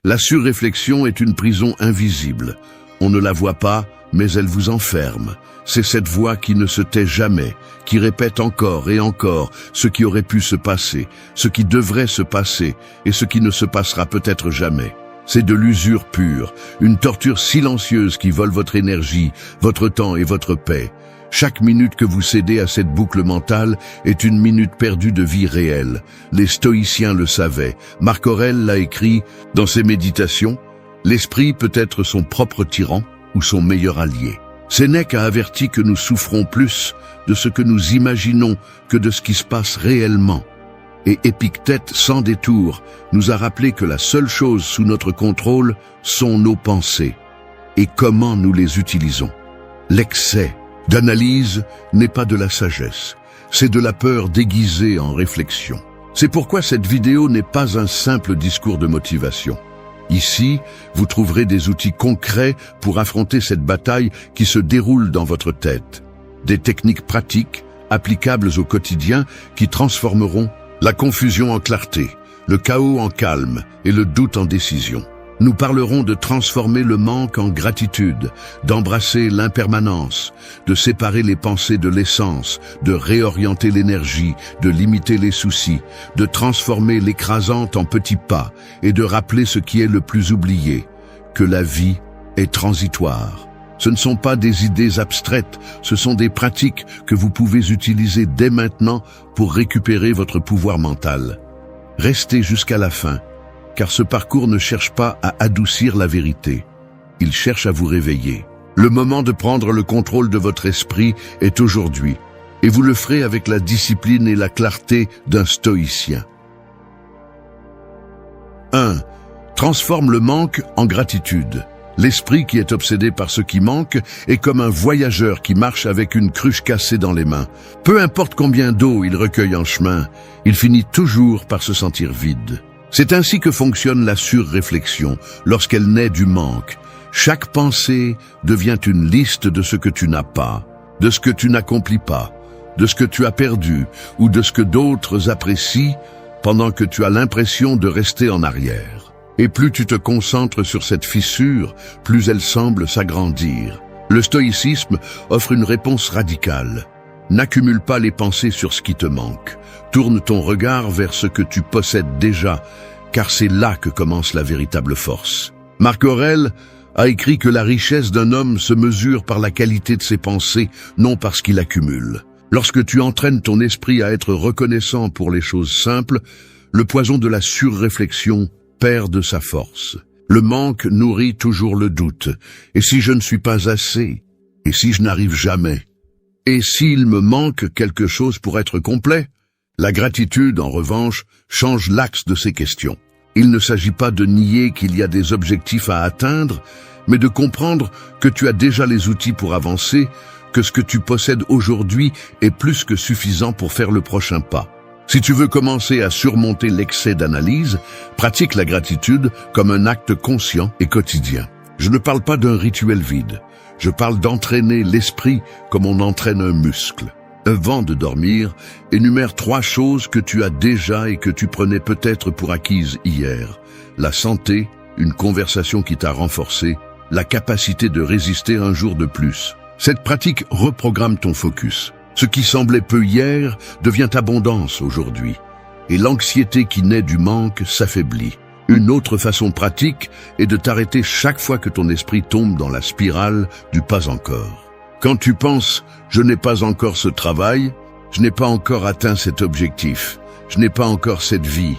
La surréflexion est une prison invisible. On ne la voit pas, mais elle vous enferme. C'est cette voix qui ne se tait jamais, qui répète encore et encore ce qui aurait pu se passer, ce qui devrait se passer et ce qui ne se passera peut-être jamais. C'est de l'usure pure, une torture silencieuse qui vole votre énergie, votre temps et votre paix. Chaque minute que vous cédez à cette boucle mentale est une minute perdue de vie réelle. Les stoïciens le savaient. Marc Aurèle l'a écrit dans ses méditations. L'esprit peut être son propre tyran ou son meilleur allié. Sénèque a averti que nous souffrons plus de ce que nous imaginons que de ce qui se passe réellement. Et Épictète, sans détour, nous a rappelé que la seule chose sous notre contrôle sont nos pensées et comment nous les utilisons. L'excès d'analyse n'est pas de la sagesse, c'est de la peur déguisée en réflexion. C'est pourquoi cette vidéo n'est pas un simple discours de motivation. Ici, vous trouverez des outils concrets pour affronter cette bataille qui se déroule dans votre tête. Des techniques pratiques, applicables au quotidien, qui transformeront la confusion en clarté, le chaos en calme et le doute en décision. Nous parlerons de transformer le manque en gratitude, d'embrasser l'impermanence, de séparer les pensées de l'essence, de réorienter l'énergie, de limiter les soucis, de transformer l'écrasante en petits pas et de rappeler ce qui est le plus oublié, que la vie est transitoire. Ce ne sont pas des idées abstraites, ce sont des pratiques que vous pouvez utiliser dès maintenant pour récupérer votre pouvoir mental. Restez jusqu'à la fin, car ce parcours ne cherche pas à adoucir la vérité. Il cherche à vous réveiller. Le moment de prendre le contrôle de votre esprit est aujourd'hui, et vous le ferez avec la discipline et la clarté d'un stoïcien. 1. Transforme le manque en gratitude. L'esprit qui est obsédé par ce qui manque est comme un voyageur qui marche avec une cruche cassée dans les mains. Peu importe combien d'eau il recueille en chemin, il finit toujours par se sentir vide. C'est ainsi que fonctionne la surréflexion lorsqu'elle naît du manque. Chaque pensée devient une liste de ce que tu n'as pas, de ce que tu n'accomplis pas, de ce que tu as perdu ou de ce que d'autres apprécient pendant que tu as l'impression de rester en arrière. Et plus tu te concentres sur cette fissure, plus elle semble s'agrandir. Le stoïcisme offre une réponse radicale. N'accumule pas les pensées sur ce qui te manque. Tourne ton regard vers ce que tu possèdes déjà, car c'est là que commence la véritable force. Marc Aurèle a écrit que la richesse d'un homme se mesure par la qualité de ses pensées, non par ce qu'il accumule. Lorsque tu entraînes ton esprit à être reconnaissant pour les choses simples, le poison de la surréflexion perd de sa force. Le manque nourrit toujours le doute. Et si je ne suis pas assez? Et si je n'arrive jamais? Et s'il me manque quelque chose pour être complet? La gratitude, en revanche, change l'axe de ces questions. Il ne s'agit pas de nier qu'il y a des objectifs à atteindre, mais de comprendre que tu as déjà les outils pour avancer, que ce que tu possèdes aujourd'hui est plus que suffisant pour faire le prochain pas. Si tu veux commencer à surmonter l'excès d'analyse, pratique la gratitude comme un acte conscient et quotidien. Je ne parle pas d'un rituel vide. Je parle d'entraîner l'esprit comme on entraîne un muscle. Avant de dormir, énumère 3 choses que tu as déjà et que tu prenais peut-être pour acquises hier. La santé, une conversation qui t'a renforcé, la capacité de résister un jour de plus. Cette pratique reprogramme ton focus. Ce qui semblait peu hier devient abondance aujourd'hui. Et l'anxiété qui naît du manque s'affaiblit. Une autre façon pratique est de t'arrêter chaque fois que ton esprit tombe dans la spirale du pas encore. Quand tu penses « je n'ai pas encore ce travail »,« je n'ai pas encore atteint cet objectif »,« je n'ai pas encore cette vie »,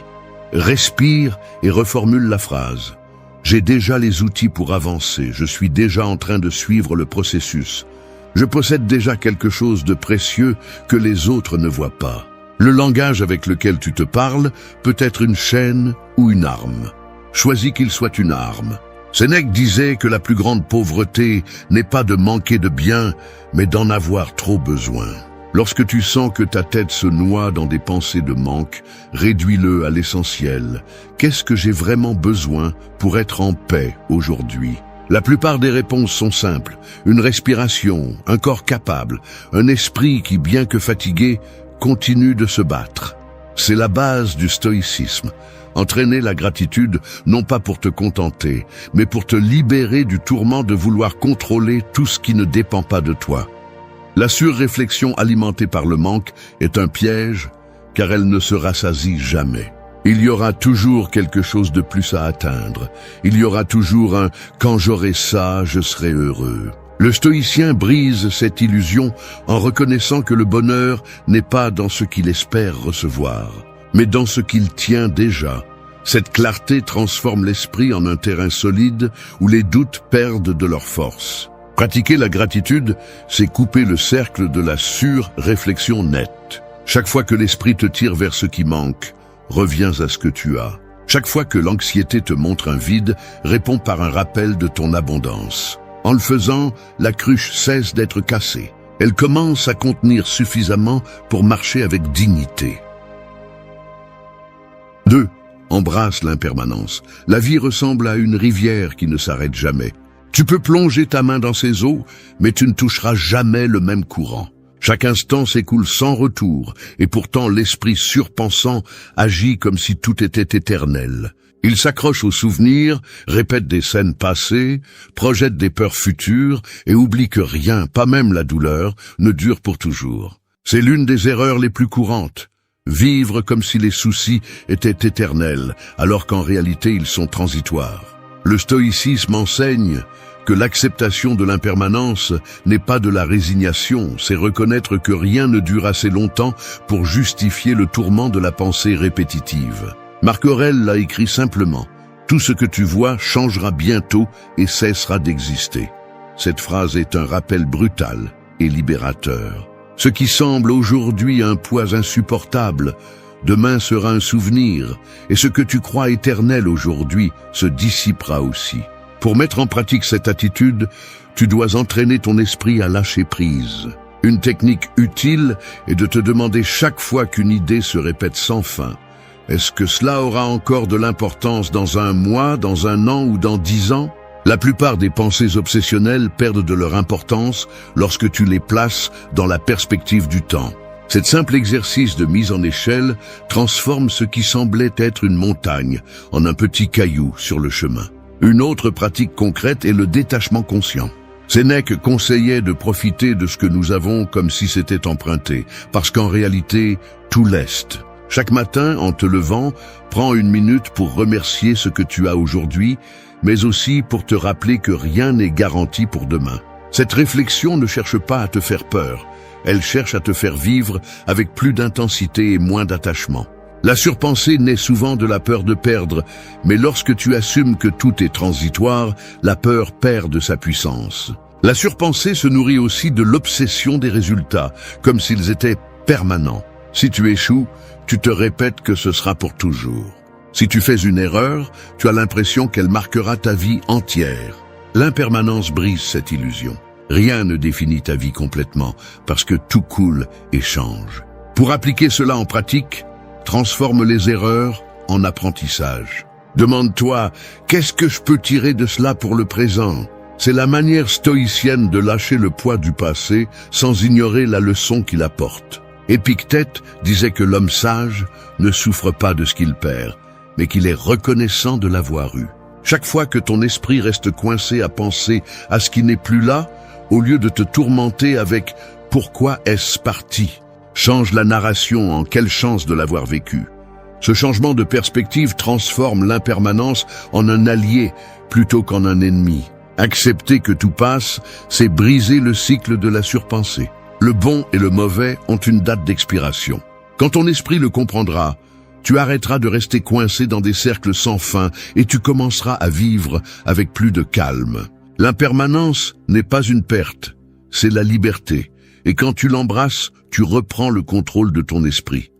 respire et reformule la phrase. « J'ai déjà les outils pour avancer, je suis déjà en train de suivre le processus. Je possède déjà quelque chose de précieux que les autres ne voient pas. » Le langage avec lequel tu te parles peut être une chaîne ou une arme. Choisis qu'il soit une arme. Sénèque disait que la plus grande pauvreté n'est pas de manquer de bien, mais d'en avoir trop besoin. Lorsque tu sens que ta tête se noie dans des pensées de manque, réduis-le à l'essentiel. Qu'est-ce que j'ai vraiment besoin pour être en paix aujourd'hui ? La plupart des réponses sont simples. Une respiration, un corps capable, un esprit qui, bien que fatigué, continue de se battre. C'est la base du stoïcisme. Entraîner la gratitude, non pas pour te contenter, mais pour te libérer du tourment de vouloir contrôler tout ce qui ne dépend pas de toi. La surréflexion alimentée par le manque est un piège, car elle ne se rassasie jamais. Il y aura toujours quelque chose de plus à atteindre. Il y aura toujours un « quand j'aurai ça, je serai heureux ». Le stoïcien brise cette illusion en reconnaissant que le bonheur n'est pas dans ce qu'il espère recevoir, mais dans ce qu'il tient déjà. Cette clarté transforme l'esprit en un terrain solide où les doutes perdent de leur force. Pratiquer la gratitude, c'est couper le cercle de la surréflexion nette. Chaque fois que l'esprit te tire vers ce qui manque, reviens à ce que tu as. Chaque fois que l'anxiété te montre un vide, réponds par un rappel de ton abondance. En le faisant, la cruche cesse d'être cassée. Elle commence à contenir suffisamment pour marcher avec dignité. 2. Embrasse l'impermanence. La vie ressemble à une rivière qui ne s'arrête jamais. Tu peux plonger ta main dans ses eaux, mais tu ne toucheras jamais le même courant. Chaque instant s'écoule sans retour, et pourtant l'esprit surpensant agit comme si tout était éternel. Il s'accroche aux souvenirs, répète des scènes passées, projette des peurs futures, et oublie que rien, pas même la douleur, ne dure pour toujours. C'est l'une des erreurs les plus courantes. Vivre comme si les soucis étaient éternels, alors qu'en réalité ils sont transitoires. Le stoïcisme enseigne que l'acceptation de l'impermanence n'est pas de la résignation, c'est reconnaître que rien ne dure assez longtemps pour justifier le tourment de la pensée répétitive. Marc Aurèle l'a écrit simplement « Tout ce que tu vois changera bientôt et cessera d'exister ». Cette phrase est un rappel brutal et libérateur. Ce qui semble aujourd'hui un poids insupportable, demain sera un souvenir, et ce que tu crois éternel aujourd'hui se dissipera aussi. Pour mettre en pratique cette attitude, tu dois entraîner ton esprit à lâcher prise. Une technique utile est de te demander chaque fois qu'une idée se répète sans fin, est-ce que cela aura encore de l'importance dans un mois, dans un an ou dans 10 ans? La plupart des pensées obsessionnelles perdent de leur importance lorsque tu les places dans la perspective du temps. Cet simple exercice de mise en échelle transforme ce qui semblait être une montagne en un petit caillou sur le chemin. Une autre pratique concrète est le détachement conscient. Sénèque conseillait de profiter de ce que nous avons comme si c'était emprunté, parce qu'en réalité, tout l'est. Chaque matin, en te levant, prends une minute pour remercier ce que tu as aujourd'hui, mais aussi pour te rappeler que rien n'est garanti pour demain. Cette réflexion ne cherche pas à te faire peur, elle cherche à te faire vivre avec plus d'intensité et moins d'attachement. La surpensée naît souvent de la peur de perdre, mais lorsque tu assumes que tout est transitoire, la peur perd de sa puissance. La surpensée se nourrit aussi de l'obsession des résultats, comme s'ils étaient permanents. Si tu échoues, tu te répètes que ce sera pour toujours. Si tu fais une erreur, tu as l'impression qu'elle marquera ta vie entière. L'impermanence brise cette illusion. Rien ne définit ta vie complètement, parce que tout coule et change. Pour appliquer cela en pratique, transforme les erreurs en apprentissage. Demande-toi, qu'est-ce que je peux tirer de cela pour le présent? C'est la manière stoïcienne de lâcher le poids du passé sans ignorer la leçon qu'il apporte. Épictète disait que l'homme sage ne souffre pas de ce qu'il perd, mais qu'il est reconnaissant de l'avoir eu. Chaque fois que ton esprit reste coincé à penser à ce qui n'est plus là, au lieu de te tourmenter avec « pourquoi est-ce parti ?», change la narration en « quelle chance de l'avoir vécu ». Ce changement de perspective transforme l'impermanence en un allié plutôt qu'en un ennemi. Accepter que tout passe, c'est briser le cycle de la surpensée. Le bon et le mauvais ont une date d'expiration. Quand ton esprit le comprendra, tu arrêteras de rester coincé dans des cercles sans fin et tu commenceras à vivre avec plus de calme. L'impermanence n'est pas une perte, c'est la liberté. Et quand tu l'embrasses, tu reprends le contrôle de ton esprit.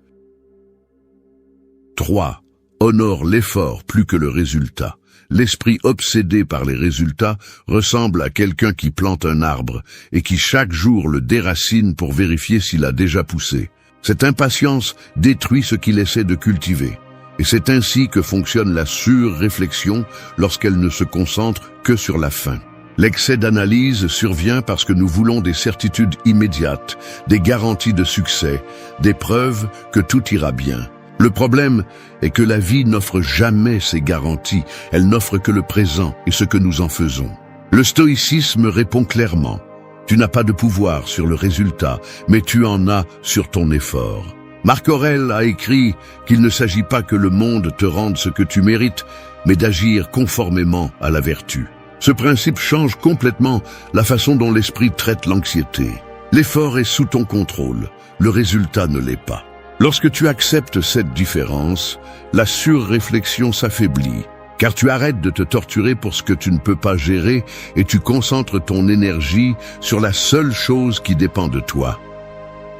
3. Honore l'effort plus que le résultat. L'esprit obsédé par les résultats ressemble à quelqu'un qui plante un arbre et qui chaque jour le déracine pour vérifier s'il a déjà poussé. Cette impatience détruit ce qu'il essaie de cultiver. Et c'est ainsi que fonctionne la surréflexion lorsqu'elle ne se concentre que sur la fin. L'excès d'analyse survient parce que nous voulons des certitudes immédiates, des garanties de succès, des preuves que tout ira bien. Le problème est que la vie n'offre jamais ces garanties, elle n'offre que le présent et ce que nous en faisons. Le stoïcisme répond clairement, tu n'as pas de pouvoir sur le résultat, mais tu en as sur ton effort. Marc Aurèle a écrit qu'il ne s'agit pas que le monde te rende ce que tu mérites, mais d'agir conformément à la vertu. Ce principe change complètement la façon dont l'esprit traite l'anxiété. L'effort est sous ton contrôle, le résultat ne l'est pas. Lorsque tu acceptes cette différence, la surréflexion s'affaiblit, car tu arrêtes de te torturer pour ce que tu ne peux pas gérer et tu concentres ton énergie sur la seule chose qui dépend de toi,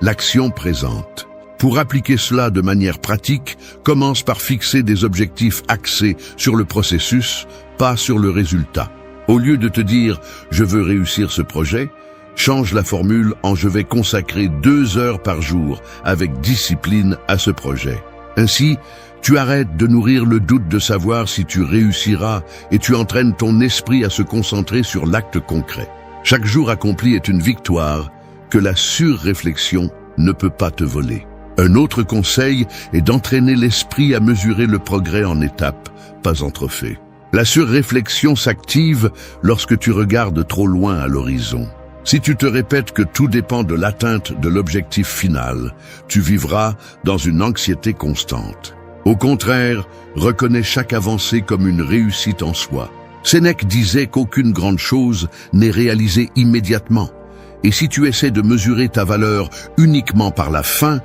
l'action présente. Pour appliquer cela de manière pratique, commence par fixer des objectifs axés sur le processus, pas sur le résultat. Au lieu de te dire « je veux réussir ce projet », change la formule en « je vais consacrer 2 heures par jour avec discipline à ce projet ». Ainsi, tu arrêtes de nourrir le doute de savoir si tu réussiras et tu entraînes ton esprit à se concentrer sur l'acte concret. Chaque jour accompli est une victoire que la surréflexion ne peut pas te voler. Un autre conseil est d'entraîner l'esprit à mesurer le progrès en étapes, pas en trophées. La surréflexion s'active lorsque tu regardes trop loin à l'horizon. Si tu te répètes que tout dépend de l'atteinte de l'objectif final, tu vivras dans une anxiété constante. Au contraire, reconnais chaque avancée comme une réussite en soi. Sénèque disait qu'aucune grande chose n'est réalisée immédiatement. Et si tu essaies de mesurer ta valeur uniquement par la fin,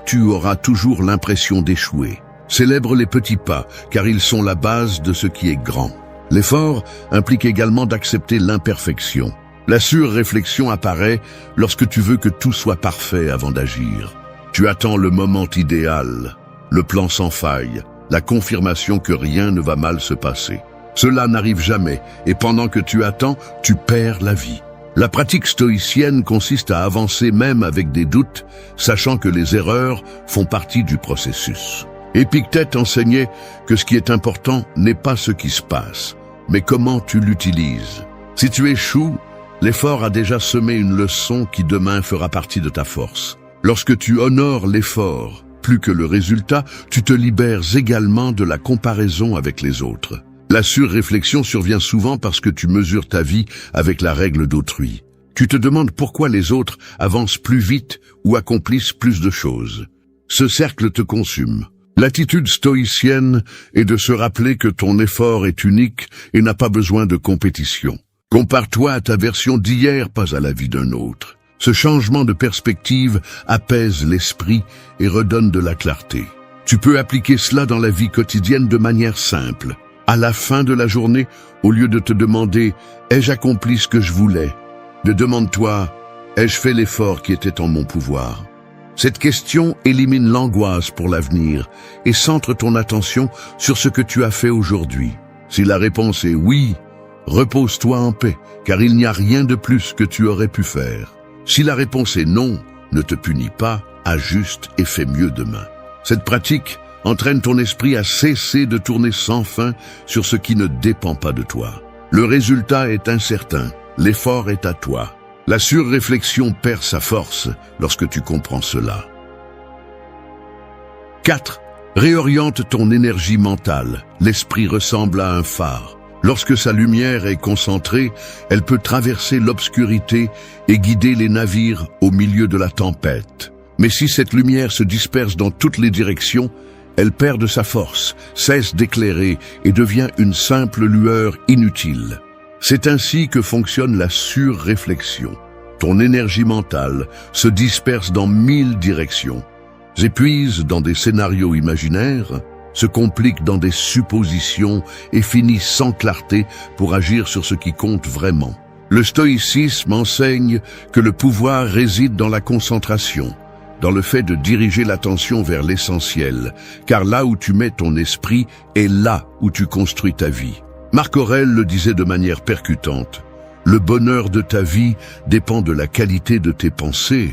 tu auras toujours l'impression d'échouer. Célèbre les petits pas, car ils sont la base de ce qui est grand. L'effort implique également d'accepter l'imperfection. La surréflexion apparaît lorsque tu veux que tout soit parfait avant d'agir. Tu attends le moment idéal, le plan sans faille, la confirmation que rien ne va mal se passer. Cela n'arrive jamais, et pendant que tu attends, tu perds la vie. La pratique stoïcienne consiste à avancer même avec des doutes, sachant que les erreurs font partie du processus. Épictète enseignait que ce qui est important n'est pas ce qui se passe, mais comment tu l'utilises. Si tu échoues, l'effort a déjà semé une leçon qui demain fera partie de ta force. Lorsque tu honores l'effort, plus que le résultat, tu te libères également de la comparaison avec les autres. La surréflexion survient souvent parce que tu mesures ta vie avec la règle d'autrui. Tu te demandes pourquoi les autres avancent plus vite ou accomplissent plus de choses. Ce cercle te consume. L'attitude stoïcienne est de se rappeler que ton effort est unique et n'a pas besoin de compétition. Compare-toi à ta version d'hier, pas à la vie d'un autre. Ce changement de perspective apaise l'esprit et redonne de la clarté. Tu peux appliquer cela dans la vie quotidienne de manière simple. À la fin de la journée, au lieu de te demander « ai-je accompli ce que je voulais ?», demande-toi « ai-je fait l'effort qui était en mon pouvoir ?» Cette question élimine l'angoisse pour l'avenir et centre ton attention sur ce que tu as fait aujourd'hui. Si la réponse est oui, repose-toi en paix, car il n'y a rien de plus que tu aurais pu faire. Si la réponse est non, ne te punis pas, ajuste et fais mieux demain. Cette pratique entraîne ton esprit à cesser de tourner sans fin sur ce qui ne dépend pas de toi. Le résultat est incertain, l'effort est à toi. La surréflexion perd sa force lorsque tu comprends cela. 4. Réoriente ton énergie mentale. L'esprit ressemble à un phare. Lorsque sa lumière est concentrée, elle peut traverser l'obscurité et guider les navires au milieu de la tempête. Mais si cette lumière se disperse dans toutes les directions, elle perd de sa force, cesse d'éclairer et devient une simple lueur inutile. C'est ainsi que fonctionne la surréflexion. Ton énergie mentale se disperse dans 1000 directions, s'épuise dans des scénarios imaginaires, se complique dans des suppositions et finit sans clarté pour agir sur ce qui compte vraiment. Le stoïcisme enseigne que le pouvoir réside dans la concentration, dans le fait de diriger l'attention vers l'essentiel, car là où tu mets ton esprit est là où tu construis ta vie. Marc Aurèle le disait de manière percutante, « Le bonheur de ta vie dépend de la qualité de tes pensées. »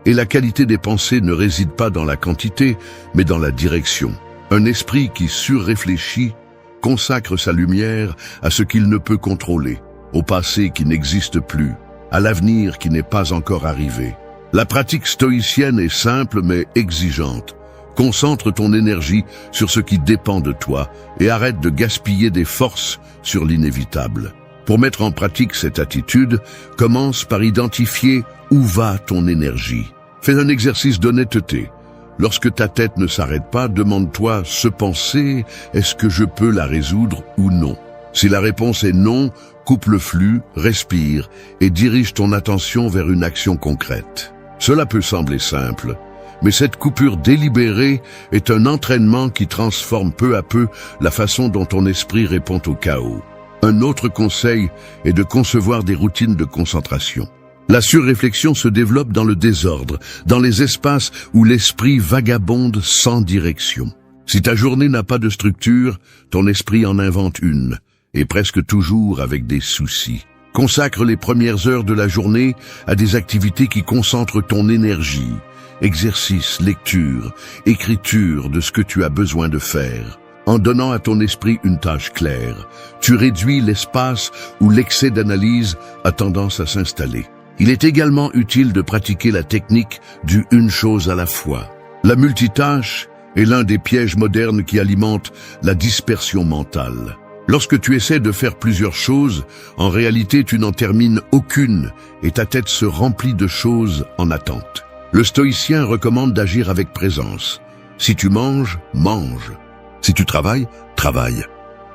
Et la qualité des pensées ne réside pas dans la quantité, mais dans la direction. Un esprit qui surréfléchit consacre sa lumière à ce qu'il ne peut contrôler, au passé qui n'existe plus, à l'avenir qui n'est pas encore arrivé. La pratique stoïcienne est simple mais exigeante. Concentre ton énergie sur ce qui dépend de toi et arrête de gaspiller des forces sur l'inévitable. Pour mettre en pratique cette attitude, commence par identifier où va ton énergie. Fais un exercice d'honnêteté. Lorsque ta tête ne s'arrête pas, demande-toi ce pensée, est-ce que je peux la résoudre ou non? Si la réponse est non, coupe le flux, respire et dirige ton attention vers une action concrète. Cela peut sembler simple, mais cette coupure délibérée est un entraînement qui transforme peu à peu la façon dont ton esprit répond au chaos. Un autre conseil est de concevoir des routines de concentration. La surréflexion se développe dans le désordre, dans les espaces où l'esprit vagabonde sans direction. Si ta journée n'a pas de structure, ton esprit en invente une, et presque toujours avec des soucis. Consacre les premières heures de la journée à des activités qui concentrent ton énergie. Exercice, lecture, écriture de ce que tu as besoin de faire. En donnant à ton esprit une tâche claire, tu réduis l'espace où l'excès d'analyse a tendance à s'installer. Il est également utile de pratiquer la technique du une chose à la fois. La multitâche est l'un des pièges modernes qui alimentent la dispersion mentale. Lorsque tu essaies de faire plusieurs choses, en réalité tu n'en termines aucune et ta tête se remplit de choses en attente. Le stoïcien recommande d'agir avec présence. Si tu manges, mange. Si tu travailles, travaille.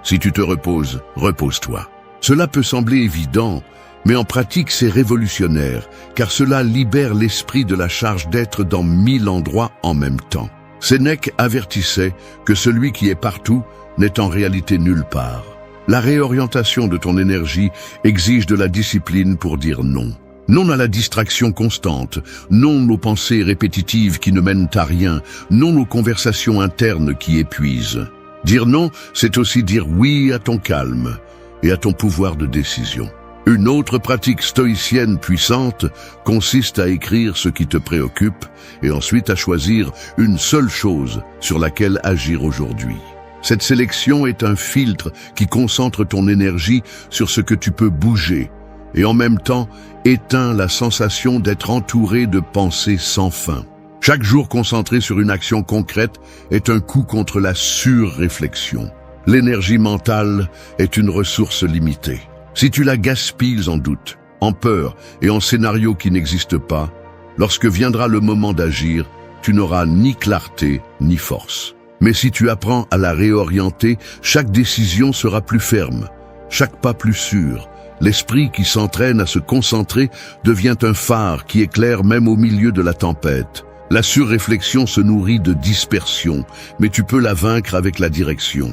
Si tu te reposes, repose-toi. Cela peut sembler évident, mais en pratique c'est révolutionnaire, car cela libère l'esprit de la charge d'être dans 1000 endroits en même temps. Sénèque avertissait que celui qui est partout n'est en réalité nulle part. La réorientation de ton énergie exige de la discipline pour dire non. Non à la distraction constante, non aux pensées répétitives qui ne mènent à rien, non aux conversations internes qui épuisent. Dire non, c'est aussi dire oui à ton calme et à ton pouvoir de décision. Une autre pratique stoïcienne puissante consiste à écrire ce qui te préoccupe et ensuite à choisir une seule chose sur laquelle agir aujourd'hui. Cette sélection est un filtre qui concentre ton énergie sur ce que tu peux bouger et en même temps éteint la sensation d'être entouré de pensées sans fin. Chaque jour concentré sur une action concrète est un coup contre la surréflexion. L'énergie mentale est une ressource limitée. Si tu la gaspilles en doute, en peur et en scénarios qui n'existent pas, lorsque viendra le moment d'agir, tu n'auras ni clarté ni force. Mais si tu apprends à la réorienter, chaque décision sera plus ferme, chaque pas plus sûr. L'esprit qui s'entraîne à se concentrer devient un phare qui éclaire même au milieu de la tempête. La surréflexion se nourrit de dispersion, mais tu peux la vaincre avec la direction.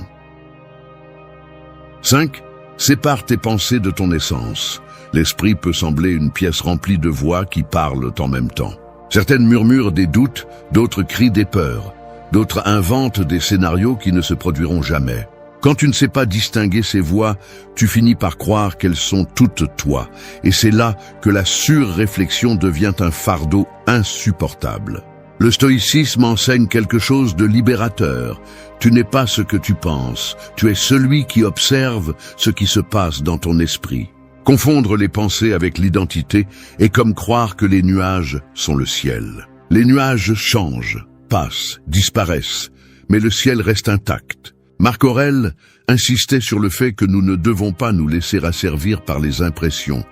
5. Sépare tes pensées de ton essence. L'esprit peut sembler une pièce remplie de voix qui parlent en même temps. Certaines murmurent des doutes, d'autres crient des peurs, d'autres inventent des scénarios qui ne se produiront jamais. Quand tu ne sais pas distinguer ces voix, tu finis par croire qu'elles sont toutes toi. Et c'est là que la surréflexion devient un fardeau insupportable. Le stoïcisme enseigne quelque chose de libérateur. Tu n'es pas ce que tu penses, tu es celui qui observe ce qui se passe dans ton esprit. Confondre les pensées avec l'identité est comme croire que les nuages sont le ciel. Les nuages changent, passent, disparaissent, mais le ciel reste intact. Marc Aurèle insistait sur le fait que nous ne devons pas nous laisser asservir par les impressions,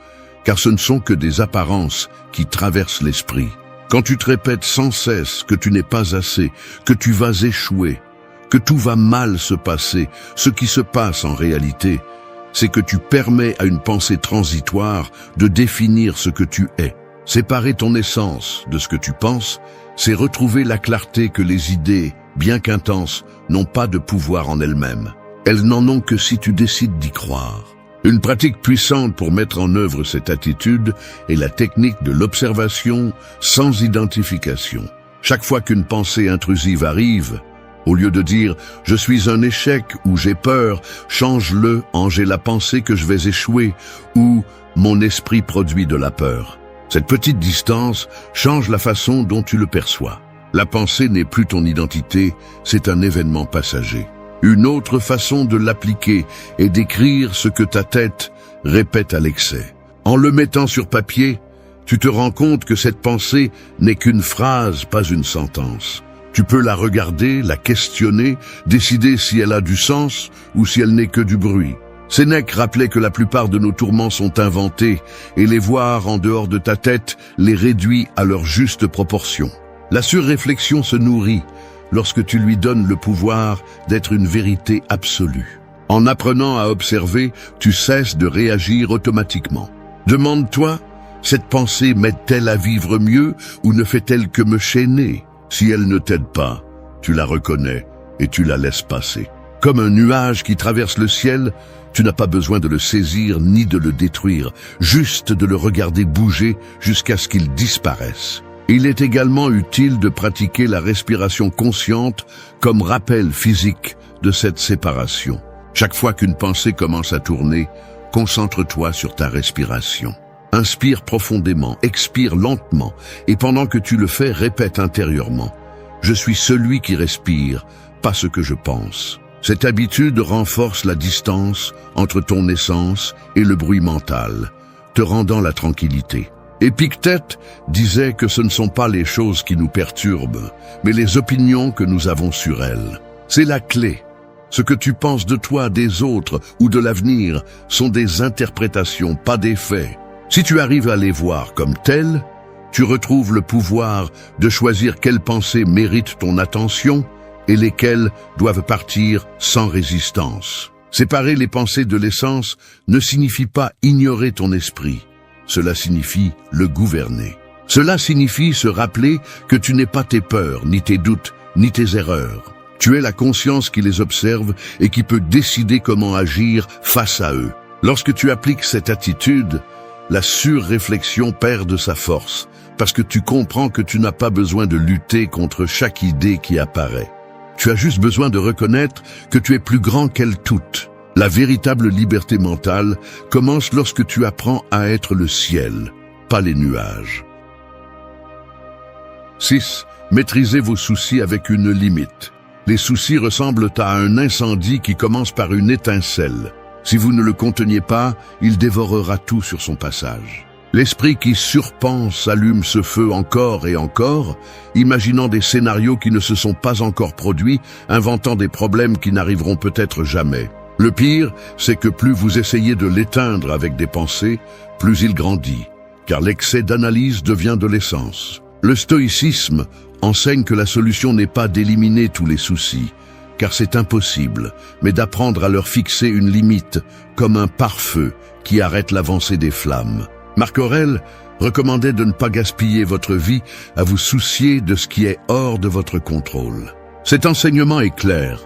car ce ne sont que des apparences qui traversent l'esprit. Quand tu te répètes sans cesse que tu n'es pas assez, que tu vas échouer, que tout va mal se passer, ce qui se passe en réalité, c'est que tu permets à une pensée transitoire de définir ce que tu es. Séparer ton essence de ce que tu penses, c'est retrouver la clarté que les idées, bien qu'intenses, n'ont pas de pouvoir en elles-mêmes. Elles n'en ont que si tu décides d'y croire. Une pratique puissante pour mettre en œuvre cette attitude est la technique de l'observation sans identification. Chaque fois qu'une pensée intrusive arrive, au lieu de dire « je suis un échec » ou « j'ai peur », change-le en « j'ai la pensée que je vais échouer » ou « mon esprit produit de la peur ». Cette petite distance change la façon dont tu le perçois. La pensée n'est plus ton identité, c'est un événement passager. Une autre façon de l'appliquer est d'écrire ce que ta tête répète à l'excès. En le mettant sur papier, tu te rends compte que cette pensée n'est qu'une phrase, pas une sentence. Tu peux la regarder, la questionner, décider si elle a du sens ou si elle n'est que du bruit. Sénèque rappelait que la plupart de nos tourments sont inventés et les voir en dehors de ta tête les réduit à leur juste proportion. La surréflexion se nourrit lorsque tu lui donnes le pouvoir d'être une vérité absolue. En apprenant à observer, tu cesses de réagir automatiquement. Demande-toi, cette pensée m'aide-t-elle à vivre mieux ou ne fait-elle que me chaîner? Si elle ne t'aide pas, tu la reconnais et tu la laisses passer. Comme un nuage qui traverse le ciel, tu n'as pas besoin de le saisir ni de le détruire, juste de le regarder bouger jusqu'à ce qu'il disparaisse. Il est également utile de pratiquer la respiration consciente comme rappel physique de cette séparation. Chaque fois qu'une pensée commence à tourner, concentre-toi sur ta respiration. Inspire profondément, expire lentement, et pendant que tu le fais, répète intérieurement « Je suis celui qui respire, pas ce que je pense ». Cette habitude renforce la distance entre ton essence et le bruit mental, te rendant la tranquillité. Épictète disait que ce ne sont pas les choses qui nous perturbent, mais les opinions que nous avons sur elles. C'est la clé. Ce que tu penses de toi, des autres ou de l'avenir sont des interprétations, pas des faits. Si tu arrives à les voir comme telles, tu retrouves le pouvoir de choisir quelles pensées méritent ton attention et lesquelles doivent partir sans résistance. Séparer les pensées de l'essence ne signifie pas ignorer ton esprit. Cela signifie le gouverner. Cela signifie se rappeler que tu n'es pas tes peurs, ni tes doutes, ni tes erreurs. Tu es la conscience qui les observe et qui peut décider comment agir face à eux. Lorsque tu appliques cette attitude, la surréflexion perd de sa force, parce que tu comprends que tu n'as pas besoin de lutter contre chaque idée qui apparaît. Tu as juste besoin de reconnaître que tu es plus grand qu'elles toutes. La véritable liberté mentale commence lorsque tu apprends à être le ciel, pas les nuages. 6. Maîtrisez vos soucis avec une limite. Les soucis ressemblent à un incendie qui commence par une étincelle. Si vous ne le conteniez pas, il dévorera tout sur son passage. L'esprit qui surpense allume ce feu encore et encore, imaginant des scénarios qui ne se sont pas encore produits, inventant des problèmes qui n'arriveront peut-être jamais. Le pire, c'est que plus vous essayez de l'éteindre avec des pensées, plus il grandit, car l'excès d'analyse devient de l'essence. Le stoïcisme enseigne que la solution n'est pas d'éliminer tous les soucis, car c'est impossible, mais d'apprendre à leur fixer une limite, comme un pare-feu qui arrête l'avancée des flammes. Marc Aurèle recommandait de ne pas gaspiller votre vie à vous soucier de ce qui est hors de votre contrôle. Cet enseignement est clair.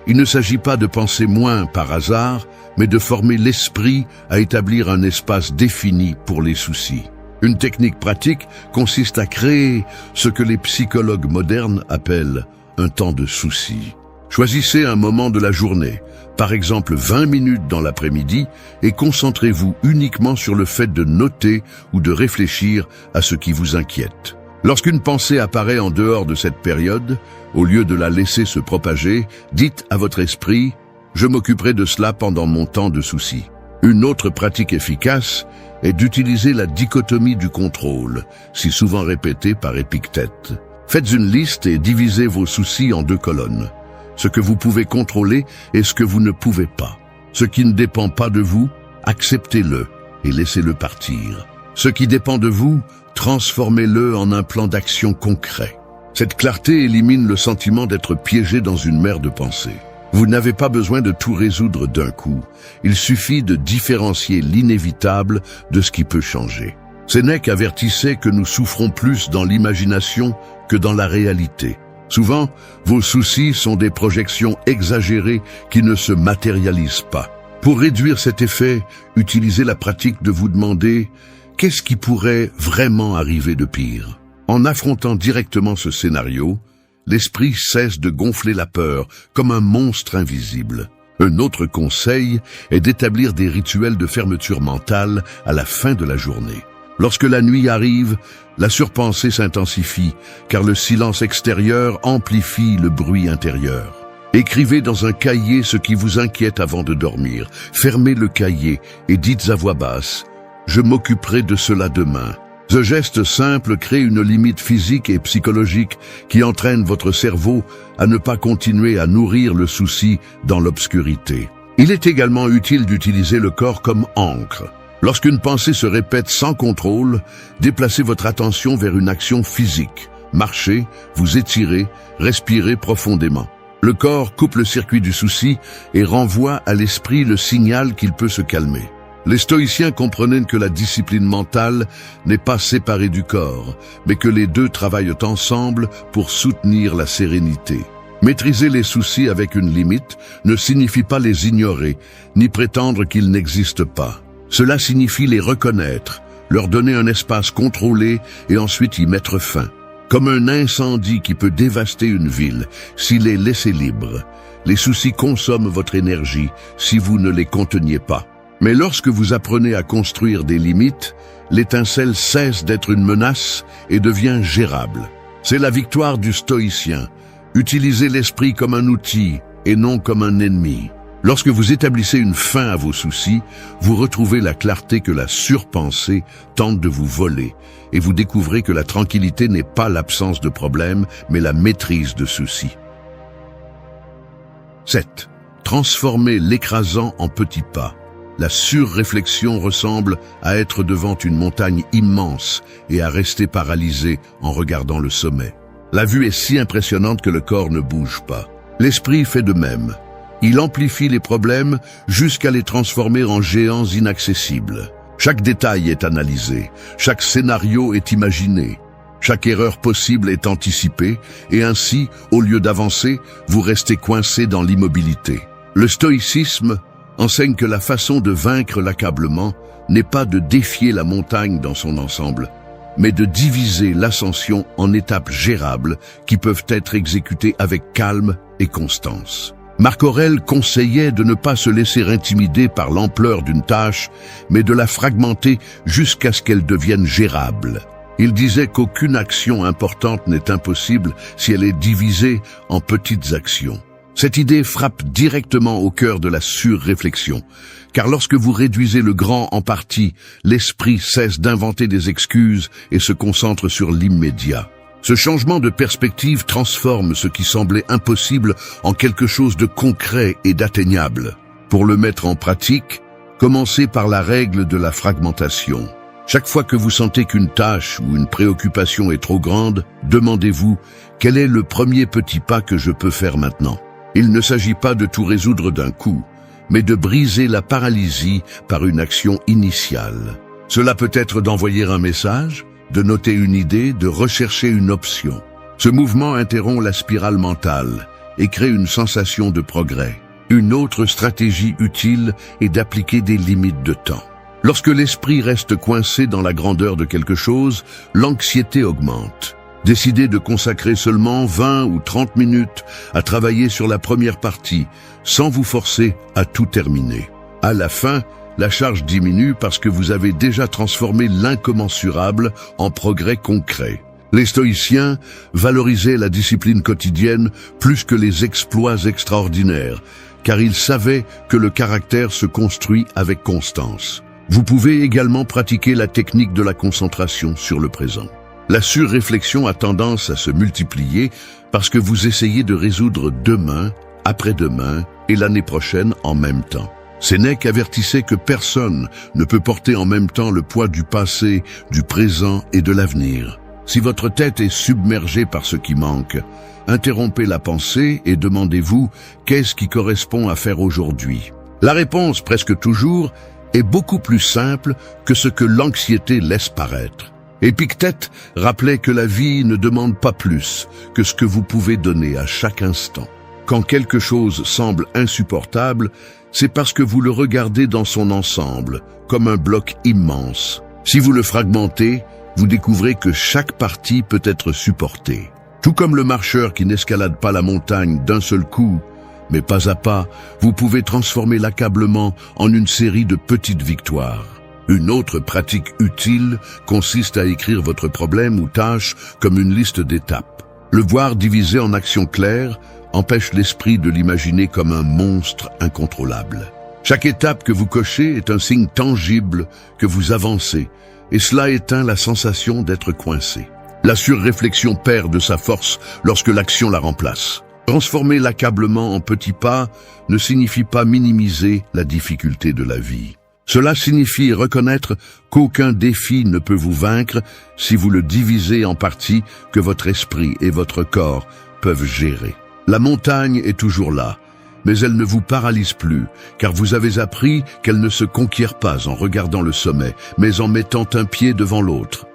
Il ne s'agit pas de penser moins par hasard, mais de former l'esprit à établir un espace défini pour les soucis. Une technique pratique consiste à créer ce que les psychologues modernes appellent un temps de souci. Choisissez un moment de la journée, par exemple 20 minutes dans l'après-midi, et concentrez-vous uniquement sur le fait de noter ou de réfléchir à ce qui vous inquiète. Lorsqu'une pensée apparaît en dehors de cette période, au lieu de la laisser se propager, dites à votre esprit « Je m'occuperai de cela pendant mon temps de souci ». Une autre pratique efficace est d'utiliser la dichotomie du contrôle, si souvent répétée par Épictète. Faites une liste et divisez vos soucis en 2 colonnes. Ce que vous pouvez contrôler et ce que vous ne pouvez pas. Ce qui ne dépend pas de vous, acceptez-le et laissez-le partir. Ce qui dépend de vous, transformez-le en un plan d'action concret. Cette clarté élimine le sentiment d'être piégé dans une mer de pensées. Vous n'avez pas besoin de tout résoudre d'un coup. Il suffit de différencier l'inévitable de ce qui peut changer. Sénèque avertissait que nous souffrons plus dans l'imagination que dans la réalité. Souvent, vos soucis sont des projections exagérées qui ne se matérialisent pas. Pour réduire cet effet, utilisez la pratique de vous demander « Qu'est-ce qui pourrait vraiment arriver de pire ?» En affrontant directement ce scénario, l'esprit cesse de gonfler la peur comme un monstre invisible. Un autre conseil est d'établir des rituels de fermeture mentale à la fin de la journée. Lorsque la nuit arrive, la surpensée s'intensifie, car le silence extérieur amplifie le bruit intérieur. Écrivez dans un cahier ce qui vous inquiète avant de dormir. Fermez le cahier et dites à voix basse « Je m'occuperai de cela demain ». Ce geste simple crée une limite physique et psychologique qui entraîne votre cerveau à ne pas continuer à nourrir le souci dans l'obscurité. Il est également utile d'utiliser le corps comme ancre. Lorsqu'une pensée se répète sans contrôle, déplacez votre attention vers une action physique. Marchez, vous étirez, respirez profondément. Le corps coupe le circuit du souci et renvoie à l'esprit le signal qu'il peut se calmer. Les stoïciens comprenaient que la discipline mentale n'est pas séparée du corps, mais que les deux travaillent ensemble pour soutenir la sérénité. Maîtriser les soucis avec une limite ne signifie pas les ignorer, ni prétendre qu'ils n'existent pas. Cela signifie les reconnaître, leur donner un espace contrôlé et ensuite y mettre fin. Comme un incendie qui peut dévaster une ville s'il est laissé libre, les soucis consomment votre énergie si vous ne les conteniez pas. Mais lorsque vous apprenez à construire des limites, l'étincelle cesse d'être une menace et devient gérable. C'est la victoire du stoïcien. Utilisez l'esprit comme un outil et non comme un ennemi. Lorsque vous établissez une fin à vos soucis, vous retrouvez la clarté que la surpensée tente de vous voler et vous découvrez que la tranquillité n'est pas l'absence de problème, mais la maîtrise de soucis. 7. Transformez l'écrasant en petits pas. La surréflexion ressemble à être devant une montagne immense et à rester paralysé en regardant le sommet. La vue est si impressionnante que le corps ne bouge pas. L'esprit fait de même. Il amplifie les problèmes jusqu'à les transformer en géants inaccessibles. Chaque détail est analysé, chaque scénario est imaginé, chaque erreur possible est anticipée, et ainsi, au lieu d'avancer, vous restez coincé dans l'immobilité. Le stoïcisme enseigne que la façon de vaincre l'accablement n'est pas de défier la montagne dans son ensemble, mais de diviser l'ascension en étapes gérables qui peuvent être exécutées avec calme et constance. Marc Aurèle conseillait de ne pas se laisser intimider par l'ampleur d'une tâche, mais de la fragmenter jusqu'à ce qu'elle devienne gérable. Il disait qu'aucune action importante n'est impossible si elle est divisée en petites actions. Cette idée frappe directement au cœur de la surréflexion, car lorsque vous réduisez le grand en partie, l'esprit cesse d'inventer des excuses et se concentre sur l'immédiat. Ce changement de perspective transforme ce qui semblait impossible en quelque chose de concret et d'atteignable. Pour le mettre en pratique, commencez par la règle de la fragmentation. Chaque fois que vous sentez qu'une tâche ou une préoccupation est trop grande, demandez-vous « Quel est le premier petit pas que je peux faire maintenant ?» Il ne s'agit pas de tout résoudre d'un coup, mais de briser la paralysie par une action initiale. Cela peut être d'envoyer un message, de noter une idée, de rechercher une option. Ce mouvement interrompt la spirale mentale et crée une sensation de progrès. Une autre stratégie utile est d'appliquer des limites de temps. Lorsque l'esprit reste coincé dans la grandeur de quelque chose, l'anxiété augmente. Décidez de consacrer seulement 20 ou 30 minutes à travailler sur la première partie, sans vous forcer à tout terminer. À la fin, la charge diminue parce que vous avez déjà transformé l'incommensurable en progrès concret. Les stoïciens valorisaient la discipline quotidienne plus que les exploits extraordinaires, car ils savaient que le caractère se construit avec constance. Vous pouvez également pratiquer la technique de la concentration sur le présent. La surréflexion a tendance à se multiplier parce que vous essayez de résoudre demain, après-demain et l'année prochaine en même temps. Sénèque avertissait que personne ne peut porter en même temps le poids du passé, du présent et de l'avenir. Si votre tête est submergée par ce qui manque, interrompez la pensée et demandez-vous qu'est-ce qui correspond à faire aujourd'hui. La réponse, presque toujours, est beaucoup plus simple que ce que l'anxiété laisse paraître. Épictète rappelait que la vie ne demande pas plus que ce que vous pouvez donner à chaque instant. Quand quelque chose semble insupportable, c'est parce que vous le regardez dans son ensemble, comme un bloc immense. Si vous le fragmentez, vous découvrez que chaque partie peut être supportée. Tout comme le marcheur qui n'escalade pas la montagne d'un seul coup, mais pas à pas, vous pouvez transformer l'accablement en une série de petites victoires. Une autre pratique utile consiste à écrire votre problème ou tâche comme une liste d'étapes. Le voir divisé en actions claires empêche l'esprit de l'imaginer comme un monstre incontrôlable. Chaque étape que vous cochez est un signe tangible que vous avancez, et cela éteint la sensation d'être coincé. La surréflexion perd de sa force lorsque l'action la remplace. Transformer l'accablement en petits pas ne signifie pas minimiser la difficulté de la vie. Cela signifie reconnaître qu'aucun défi ne peut vous vaincre si vous le divisez en parties que votre esprit et votre corps peuvent gérer. La montagne est toujours là, mais elle ne vous paralyse plus, car vous avez appris qu'elle ne se conquiert pas en regardant le sommet, mais en mettant un pied devant l'autre.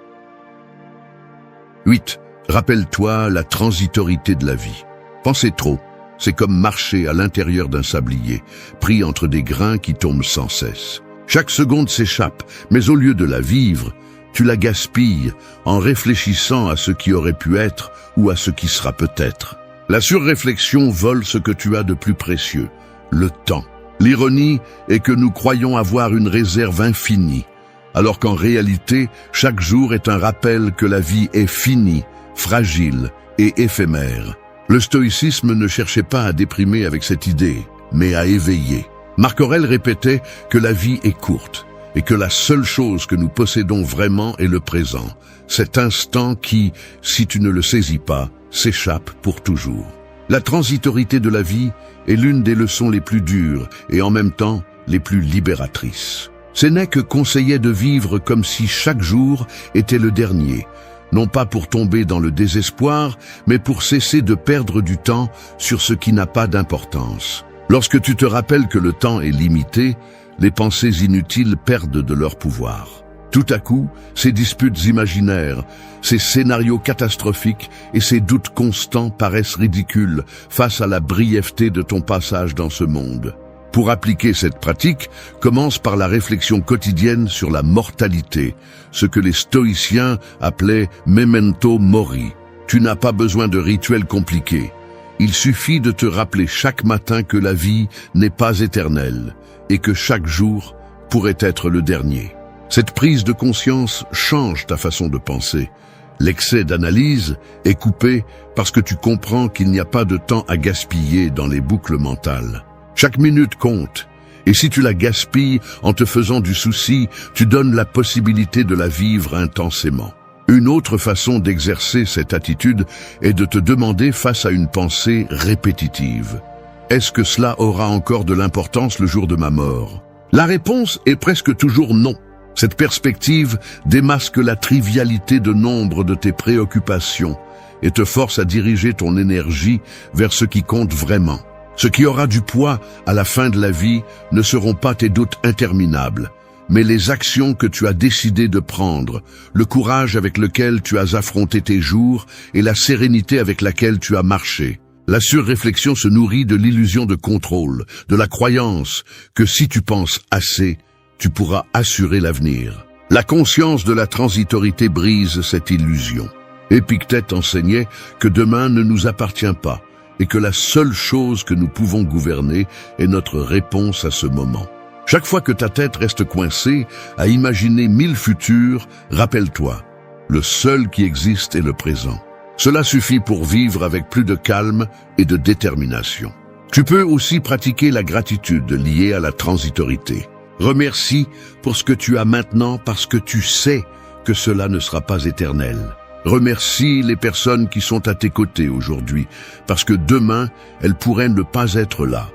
8. Rappelle-toi la transitorité de la vie. Penser trop, c'est comme marcher à l'intérieur d'un sablier, pris entre des grains qui tombent sans cesse. Chaque seconde s'échappe, mais au lieu de la vivre, tu la gaspilles en réfléchissant à ce qui aurait pu être ou à ce qui sera peut-être. La surréflexion vole ce que tu as de plus précieux, le temps. L'ironie est que nous croyons avoir une réserve infinie, alors qu'en réalité, chaque jour est un rappel que la vie est finie, fragile et éphémère. Le stoïcisme ne cherchait pas à déprimer avec cette idée, mais à éveiller. Marc Aurèle répétait que la vie est courte et que la seule chose que nous possédons vraiment est le présent, cet instant qui, si tu ne le saisis pas, s'échappe pour toujours. La transitorité de la vie est l'une des leçons les plus dures et en même temps les plus libératrices. Sénèque conseillait de vivre comme si chaque jour était le dernier, non pas pour tomber dans le désespoir, mais pour cesser de perdre du temps sur ce qui n'a pas d'importance. Lorsque tu te rappelles que le temps est limité, les pensées inutiles perdent de leur pouvoir. Tout à coup, ces disputes imaginaires, ces scénarios catastrophiques et ces doutes constants paraissent ridicules face à la brièveté de ton passage dans ce monde. Pour appliquer cette pratique, commence par la réflexion quotidienne sur la mortalité, ce que les stoïciens appelaient memento mori. Tu n'as pas besoin de rituels compliqués. Il suffit de te rappeler chaque matin que la vie n'est pas éternelle et que chaque jour pourrait être le dernier. Cette prise de conscience change ta façon de penser. L'excès d'analyse est coupé parce que tu comprends qu'il n'y a pas de temps à gaspiller dans les boucles mentales. Chaque minute compte, et si tu la gaspilles en te faisant du souci, tu donnes la possibilité de la vivre intensément. Une autre façon d'exercer cette attitude est de te demander face à une pensée répétitive: est-ce que cela aura encore de l'importance le jour de ma mort? La réponse est presque toujours non. Cette perspective démasque la trivialité de nombre de tes préoccupations et te force à diriger ton énergie vers ce qui compte vraiment. Ce qui aura du poids à la fin de la vie ne seront pas tes doutes interminables, mais les actions que tu as décidé de prendre, le courage avec lequel tu as affronté tes jours et la sérénité avec laquelle tu as marché. La surréflexion se nourrit de l'illusion de contrôle, de la croyance que si tu penses assez, tu pourras assurer l'avenir. La conscience de la transitorité brise cette illusion. Épictète enseignait que demain ne nous appartient pas et que la seule chose que nous pouvons gouverner est notre réponse à ce moment. Chaque fois que ta tête reste coincée à imaginer 1000 futurs, rappelle-toi, le seul qui existe est le présent. Cela suffit pour vivre avec plus de calme et de détermination. Tu peux aussi pratiquer la gratitude liée à la transitorité. Remercie pour ce que tu as maintenant parce que tu sais que cela ne sera pas éternel. Remercie les personnes qui sont à tes côtés aujourd'hui parce que demain, elles pourraient ne pas être là.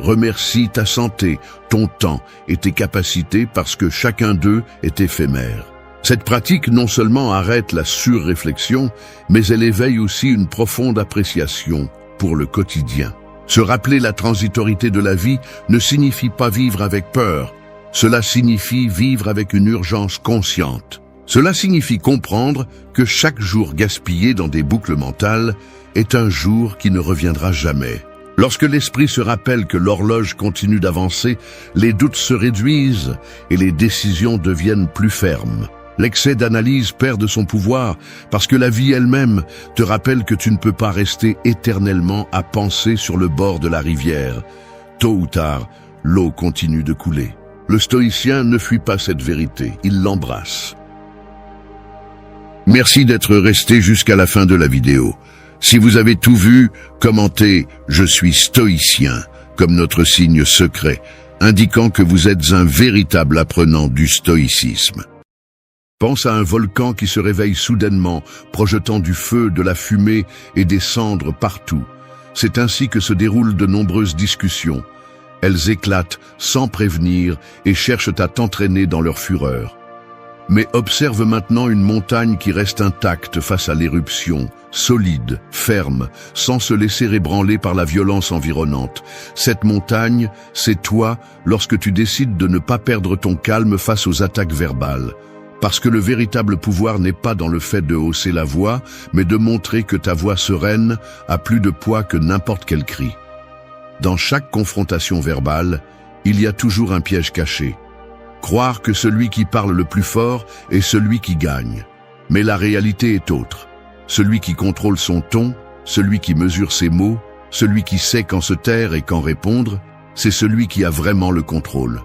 Remercie ta santé, ton temps et tes capacités parce que chacun d'eux est éphémère. Cette pratique non seulement arrête la surréflexion, mais elle éveille aussi une profonde appréciation pour le quotidien. Se rappeler la transitorité de la vie ne signifie pas vivre avec peur. Cela signifie vivre avec une urgence consciente. Cela signifie comprendre que chaque jour gaspillé dans des boucles mentales est un jour qui ne reviendra jamais. Lorsque l'esprit se rappelle que l'horloge continue d'avancer, les doutes se réduisent et les décisions deviennent plus fermes. L'excès d'analyse perd de son pouvoir parce que la vie elle-même te rappelle que tu ne peux pas rester éternellement à penser sur le bord de la rivière. Tôt ou tard, l'eau continue de couler. Le stoïcien ne fuit pas cette vérité, il l'embrasse. Merci d'être resté jusqu'à la fin de la vidéo. Si vous avez tout vu, commentez « Je suis stoïcien » comme notre signe secret. indiquant que vous êtes un véritable apprenant du stoïcisme. Pense à un volcan qui se réveille soudainement, projetant du feu, de la fumée et des cendres partout. C'est ainsi que se déroulent de nombreuses discussions. Elles éclatent sans prévenir et cherchent à t'entraîner dans leur fureur. Mais observe maintenant une montagne qui reste intacte face à l'éruption, solide, ferme, sans se laisser ébranler par la violence environnante. Cette montagne, c'est toi lorsque tu décides de ne pas perdre ton calme face aux attaques verbales. Parce que le véritable pouvoir n'est pas dans le fait de hausser la voix, mais de montrer que ta voix sereine a plus de poids que n'importe quel cri. Dans chaque confrontation verbale, il y a toujours un piège caché. Croire que celui qui parle le plus fort est celui qui gagne. Mais la réalité est autre. Celui qui contrôle son ton, celui qui mesure ses mots, celui qui sait quand se taire et quand répondre, c'est celui qui a vraiment le contrôle.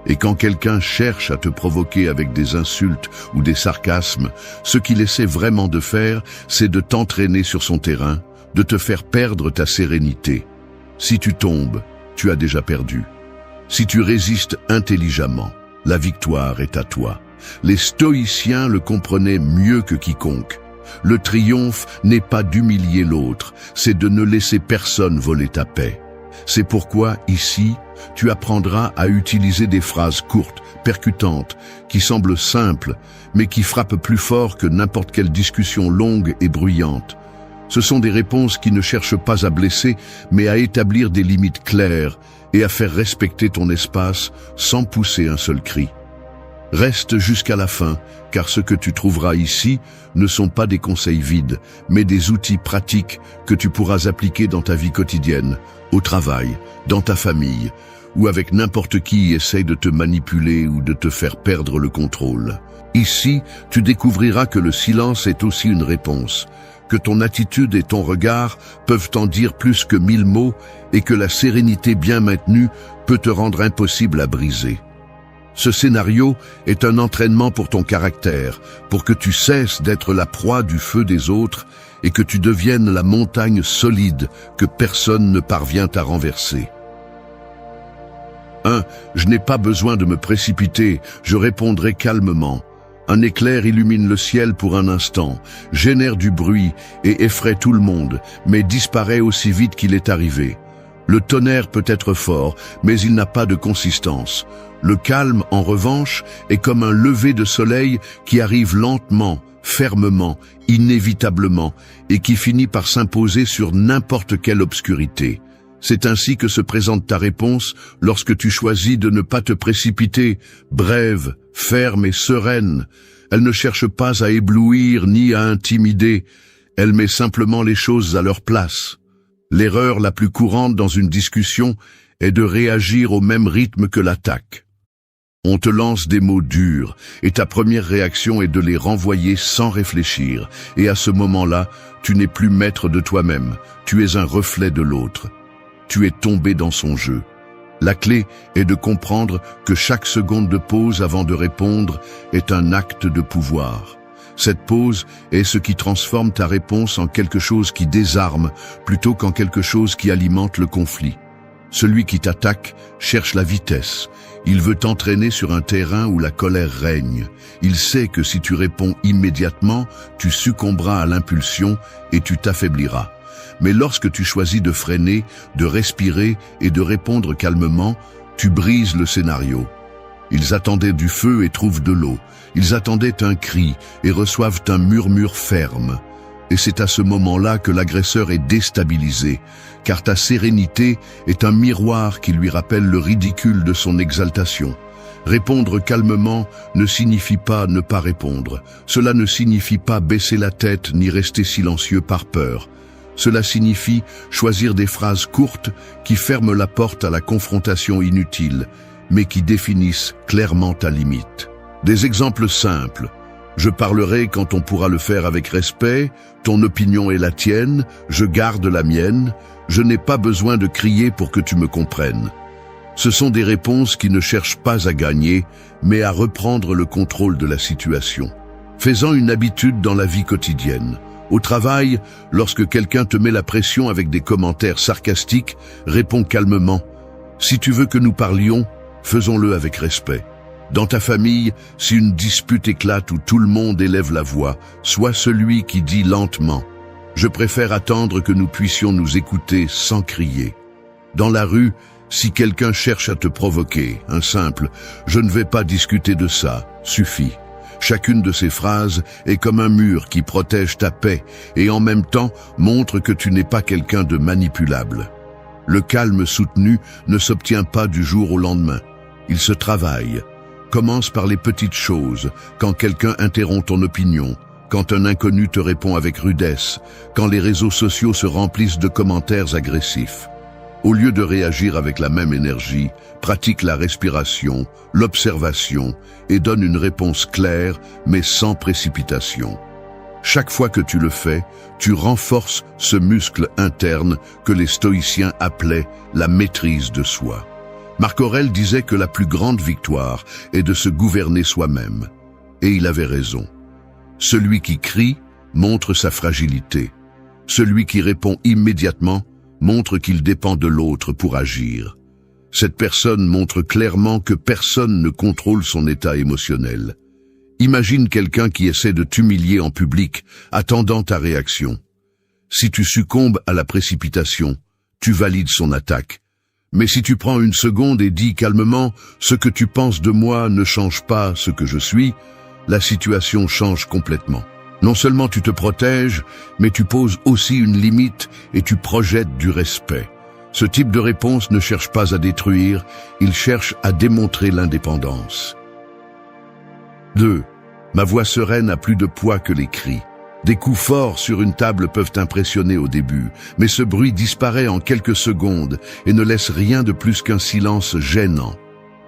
Et quand quelqu'un cherche à te provoquer avec des insultes ou des sarcasmes, ce qu'il essaie vraiment de faire, c'est de t'entraîner sur son terrain, de te faire perdre ta sérénité. Si tu tombes, tu as déjà perdu. Si tu résistes intelligemment, la victoire est à toi. Les stoïciens le comprenaient mieux que quiconque. Le triomphe n'est pas d'humilier l'autre, c'est de ne laisser personne voler ta paix. C'est pourquoi, ici, tu apprendras à utiliser des phrases courtes, percutantes, qui semblent simples, mais qui frappent plus fort que n'importe quelle discussion longue et bruyante. Ce sont des réponses qui ne cherchent pas à blesser, mais à établir des limites claires et à faire respecter ton espace sans pousser un seul cri. Reste jusqu'à la fin, car ce que tu trouveras ici ne sont pas des conseils vides, mais des outils pratiques que tu pourras appliquer dans ta vie quotidienne, au travail, dans ta famille, ou avec n'importe qui essaye de te manipuler ou de te faire perdre le contrôle. Ici, tu découvriras que le silence est aussi une réponse, que ton attitude et ton regard peuvent en dire plus que 1000 mots et que la sérénité bien maintenue peut te rendre impossible à briser. Ce scénario est un entraînement pour ton caractère, pour que tu cesses d'être la proie du feu des autres et que tu deviennes la montagne solide que personne ne parvient à renverser. 1. Je n'ai pas besoin de me précipiter, je répondrai calmement. Un éclair illumine le ciel pour un instant, génère du bruit et effraie tout le monde, mais disparaît aussi vite qu'il est arrivé. Le tonnerre peut être fort, mais il n'a pas de consistance. Le calme, en revanche, est comme un lever de soleil qui arrive lentement, fermement, inévitablement, et qui finit par s'imposer sur n'importe quelle obscurité. C'est ainsi que se présente ta réponse lorsque tu choisis de ne pas te précipiter, brève, ferme et sereine. Elle ne cherche pas à éblouir ni à intimider, elle met simplement les choses à leur place. L'erreur la plus courante dans une discussion est de réagir au même rythme que l'attaque. On te lance des mots durs, et ta première réaction est de les renvoyer sans réfléchir, et à ce moment-là, tu n'es plus maître de toi-même, tu es un reflet de l'autre. Tu es tombé dans son jeu. La clé est de comprendre que chaque seconde de pause avant de répondre est un acte de pouvoir. Cette pause est ce qui transforme ta réponse en quelque chose qui désarme plutôt qu'en quelque chose qui alimente le conflit. Celui qui t'attaque cherche la vitesse. Il veut t'entraîner sur un terrain où la colère règne. Il sait que si tu réponds immédiatement, tu succomberas à l'impulsion et tu t'affaibliras. Mais lorsque tu choisis de freiner, de respirer et de répondre calmement, tu brises le scénario. Ils attendaient du feu et trouvent de l'eau. Ils attendaient un cri et reçoivent un murmure ferme. Et c'est à ce moment-là que l'agresseur est déstabilisé, car ta sérénité est un miroir qui lui rappelle le ridicule de son exaltation. Répondre calmement ne signifie pas ne pas répondre. Cela ne signifie pas baisser la tête ni rester silencieux par peur. Cela signifie choisir des phrases courtes qui ferment la porte à la confrontation inutile, mais qui définissent clairement ta limite. Des exemples simples. Je parlerai quand on pourra le faire avec respect, ton opinion est la tienne, je garde la mienne, je n'ai pas besoin de crier pour que tu me comprennes. Ce sont des réponses qui ne cherchent pas à gagner, mais à reprendre le contrôle de la situation. Fais-en une habitude dans la vie quotidienne. Au travail, lorsque quelqu'un te met la pression avec des commentaires sarcastiques, réponds calmement. Si tu veux que nous parlions, faisons-le avec respect. Dans ta famille, si une dispute éclate où tout le monde élève la voix, sois celui qui dit lentement « Je préfère attendre que nous puissions nous écouter sans crier ». Dans la rue, si quelqu'un cherche à te provoquer, un simple « Je ne vais pas discuter de ça » suffit. Chacune de ces phrases est comme un mur qui protège ta paix et en même temps montre que tu n'es pas quelqu'un de manipulable. Le calme soutenu ne s'obtient pas du jour au lendemain. Il se travaille. Commence par les petites choses, quand quelqu'un interrompt ton opinion, quand un inconnu te répond avec rudesse, quand les réseaux sociaux se remplissent de commentaires agressifs. Au lieu de réagir avec la même énergie, pratique la respiration, l'observation et donne une réponse claire mais sans précipitation. Chaque fois que tu le fais, tu renforces ce muscle interne que les stoïciens appelaient la maîtrise de soi. Marc Aurèle disait que la plus grande victoire est de se gouverner soi-même. Et il avait raison. Celui qui crie montre sa fragilité. Celui qui répond immédiatement montre qu'il dépend de l'autre pour agir. Cette personne montre clairement que personne ne contrôle son état émotionnel. Imagine quelqu'un qui essaie de t'humilier en public, attendant ta réaction. Si tu succombes à la précipitation, tu valides son attaque. Mais si tu prends une seconde et dis calmement « Ce que tu penses de moi ne change pas ce que je suis », la situation change complètement. Non seulement tu te protèges, mais tu poses aussi une limite et tu projettes du respect. Ce type de réponse ne cherche pas à détruire, il cherche à démontrer l'indépendance. 2. Ma voix sereine a plus de poids que les cris. Des coups forts sur une table peuvent impressionner au début, mais ce bruit disparaît en quelques secondes et ne laisse rien de plus qu'un silence gênant.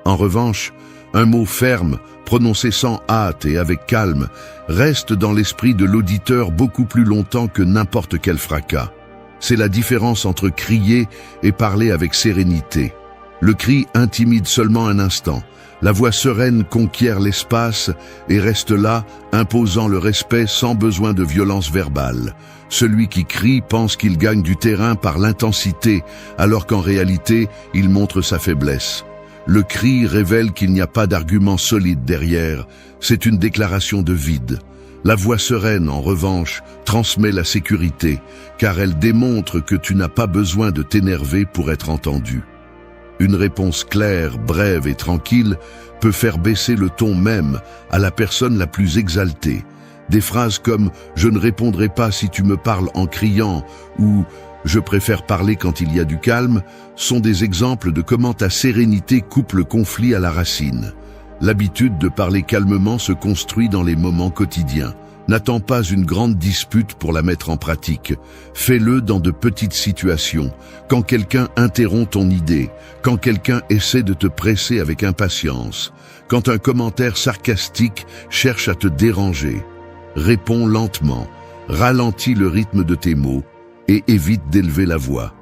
En revanche, un mot ferme, prononcé sans hâte et avec calme, reste dans l'esprit de l'auditeur beaucoup plus longtemps que n'importe quel fracas. C'est la différence entre crier et parler avec sérénité. Le cri intimide seulement un instant. La voix sereine conquiert l'espace et reste là, imposant le respect sans besoin de violence verbale. Celui qui crie pense qu'il gagne du terrain par l'intensité, alors qu'en réalité, il montre sa faiblesse. Le cri révèle qu'il n'y a pas d'argument solide derrière, c'est une déclaration de vide. La voix sereine, en revanche, transmet la sécurité, car elle démontre que tu n'as pas besoin de t'énerver pour être entendu. Une réponse claire, brève et tranquille peut faire baisser le ton même à la personne la plus exaltée. Des phrases comme « Je ne répondrai pas si tu me parles en criant » ou « Je préfère parler quand il y a du calme » sont des exemples de comment ta sérénité coupe le conflit à la racine. L'habitude de parler calmement se construit dans les moments quotidiens. N'attends pas une grande dispute pour la mettre en pratique. Fais-le dans de petites situations. Quand quelqu'un interrompt ton idée, quand quelqu'un essaie de te presser avec impatience, quand un commentaire sarcastique cherche à te déranger. Réponds lentement, ralentis le rythme de tes mots et évite d'élever la voix.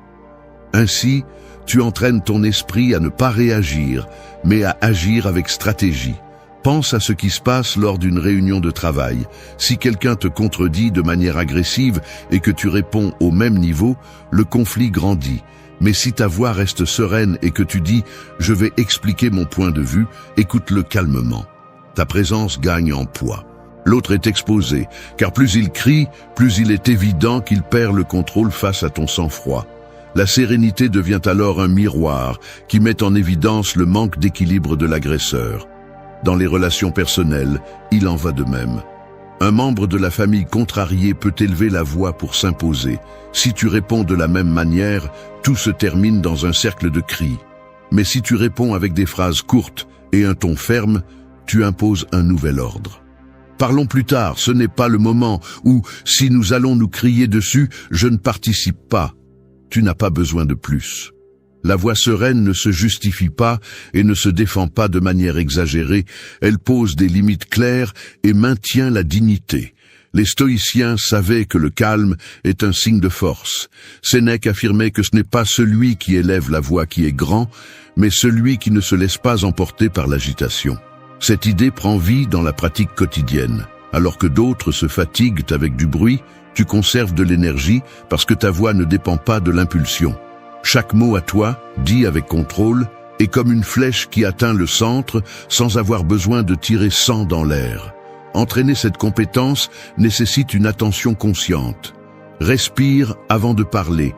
Ainsi, tu entraînes ton esprit à ne pas réagir, mais à agir avec stratégie. Pense à ce qui se passe lors d'une réunion de travail. Si quelqu'un te contredit de manière agressive et que tu réponds au même niveau, le conflit grandit. Mais si ta voix reste sereine et que tu dis « Je vais expliquer mon point de vue », écoute-le calmement. Ta présence gagne en poids. L'autre est exposé, car plus il crie, plus il est évident qu'il perd le contrôle face à ton sang-froid. La sérénité devient alors un miroir qui met en évidence le manque d'équilibre de l'agresseur. Dans les relations personnelles, il en va de même. Un membre de la famille contrarié peut élever la voix pour s'imposer. Si tu réponds de la même manière, tout se termine dans un cercle de cris. Mais si tu réponds avec des phrases courtes et un ton ferme, tu imposes un nouvel ordre. Parlons plus tard, ce n'est pas le moment où, si nous allons nous crier dessus, je ne participe pas. Tu n'as pas besoin de plus. La voix sereine ne se justifie pas et ne se défend pas de manière exagérée, elle pose des limites claires et maintient la dignité. Les stoïciens savaient que le calme est un signe de force. Sénèque affirmait que ce n'est pas celui qui élève la voix qui est grand, mais celui qui ne se laisse pas emporter par l'agitation. Cette idée prend vie dans la pratique quotidienne. Alors que d'autres se fatiguent avec du bruit, tu conserves de l'énergie parce que ta voix ne dépend pas de l'impulsion. Chaque mot à toi, dit avec contrôle, est comme une flèche qui atteint le centre sans avoir besoin de tirer 100 dans l'air. Entraîner cette compétence nécessite une attention consciente. Respire avant de parler.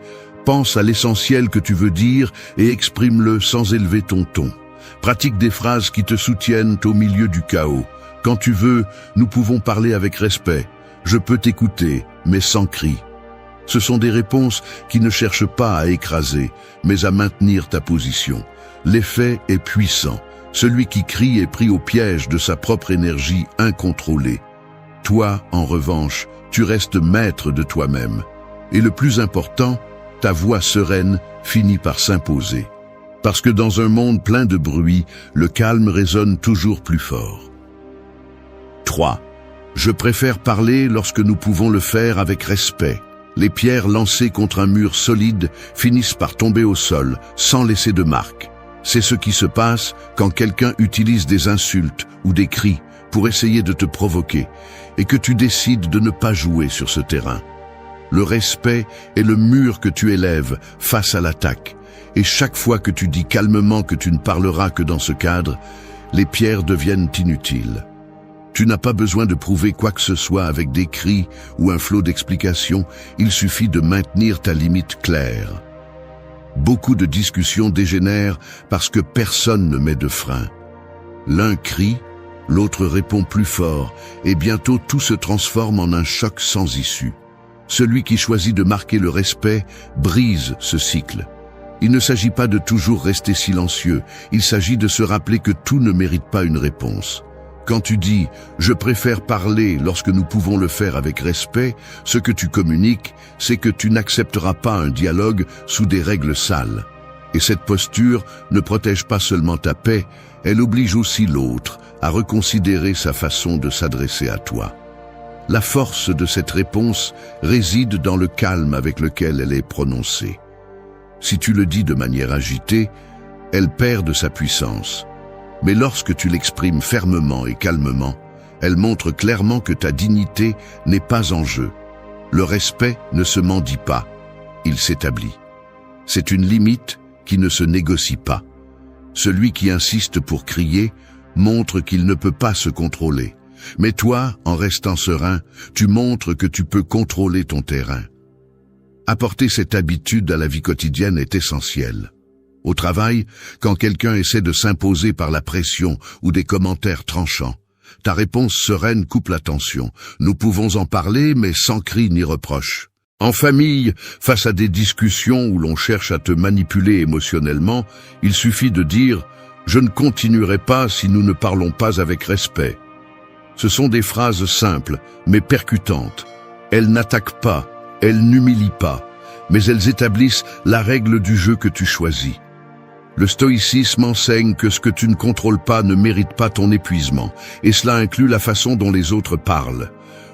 Pense à l'essentiel que tu veux dire et exprime-le sans élever ton ton. Pratique des phrases qui te soutiennent au milieu du chaos. Quand tu veux, nous pouvons parler avec respect. Je peux t'écouter, mais sans cri. Ce sont des réponses qui ne cherchent pas à écraser, mais à maintenir ta position. L'effet est puissant. Celui qui crie est pris au piège de sa propre énergie incontrôlée. Toi, en revanche, tu restes maître de toi-même. Et le plus important, ta voix sereine finit par s'imposer. Parce que dans un monde plein de bruit, le calme résonne toujours plus fort. 3. Je préfère parler lorsque nous pouvons le faire avec respect. Les pierres lancées contre un mur solide finissent par tomber au sol, sans laisser de marque. C'est ce qui se passe quand quelqu'un utilise des insultes ou des cris pour essayer de te provoquer, et que tu décides de ne pas jouer sur ce terrain. Le respect est le mur que tu élèves face à l'attaque, et chaque fois que tu dis calmement que tu ne parleras que dans ce cadre, les pierres deviennent inutiles. Tu n'as pas besoin de prouver quoi que ce soit avec des cris ou un flot d'explications, il suffit de maintenir ta limite claire. Beaucoup de discussions dégénèrent parce que personne ne met de frein. L'un crie, l'autre répond plus fort, et bientôt tout se transforme en un choc sans issue. Celui qui choisit de marquer le respect brise ce cycle. Il ne s'agit pas de toujours rester silencieux, il s'agit de se rappeler que tout ne mérite pas une réponse. Quand tu dis « je préfère parler lorsque nous pouvons le faire avec respect », ce que tu communiques, c'est que tu n'accepteras pas un dialogue sous des règles sales. Et cette posture ne protège pas seulement ta paix, elle oblige aussi l'autre à reconsidérer sa façon de s'adresser à toi. La force de cette réponse réside dans le calme avec lequel elle est prononcée. Si tu le dis de manière agitée, elle perd de sa puissance. Mais lorsque tu l'exprimes fermement et calmement, elle montre clairement que ta dignité n'est pas en jeu. Le respect ne se mendie pas, il s'établit. C'est une limite qui ne se négocie pas. Celui qui insiste pour crier montre qu'il ne peut pas se contrôler. Mais toi, en restant serein, tu montres que tu peux contrôler ton terrain. Apporter cette habitude à la vie quotidienne est essentiel. Au travail, quand quelqu'un essaie de s'imposer par la pression ou des commentaires tranchants, ta réponse sereine coupe la tension. Nous pouvons en parler, mais sans cri ni reproche. En famille, face à des discussions où l'on cherche à te manipuler émotionnellement, il suffit de dire « Je ne continuerai pas si nous ne parlons pas avec respect ». Ce sont des phrases simples, mais percutantes. Elles n'attaquent pas, elles n'humilient pas, mais elles établissent la règle du jeu que tu choisis. Le stoïcisme enseigne que ce que tu ne contrôles pas ne mérite pas ton épuisement, et cela inclut la façon dont les autres parlent.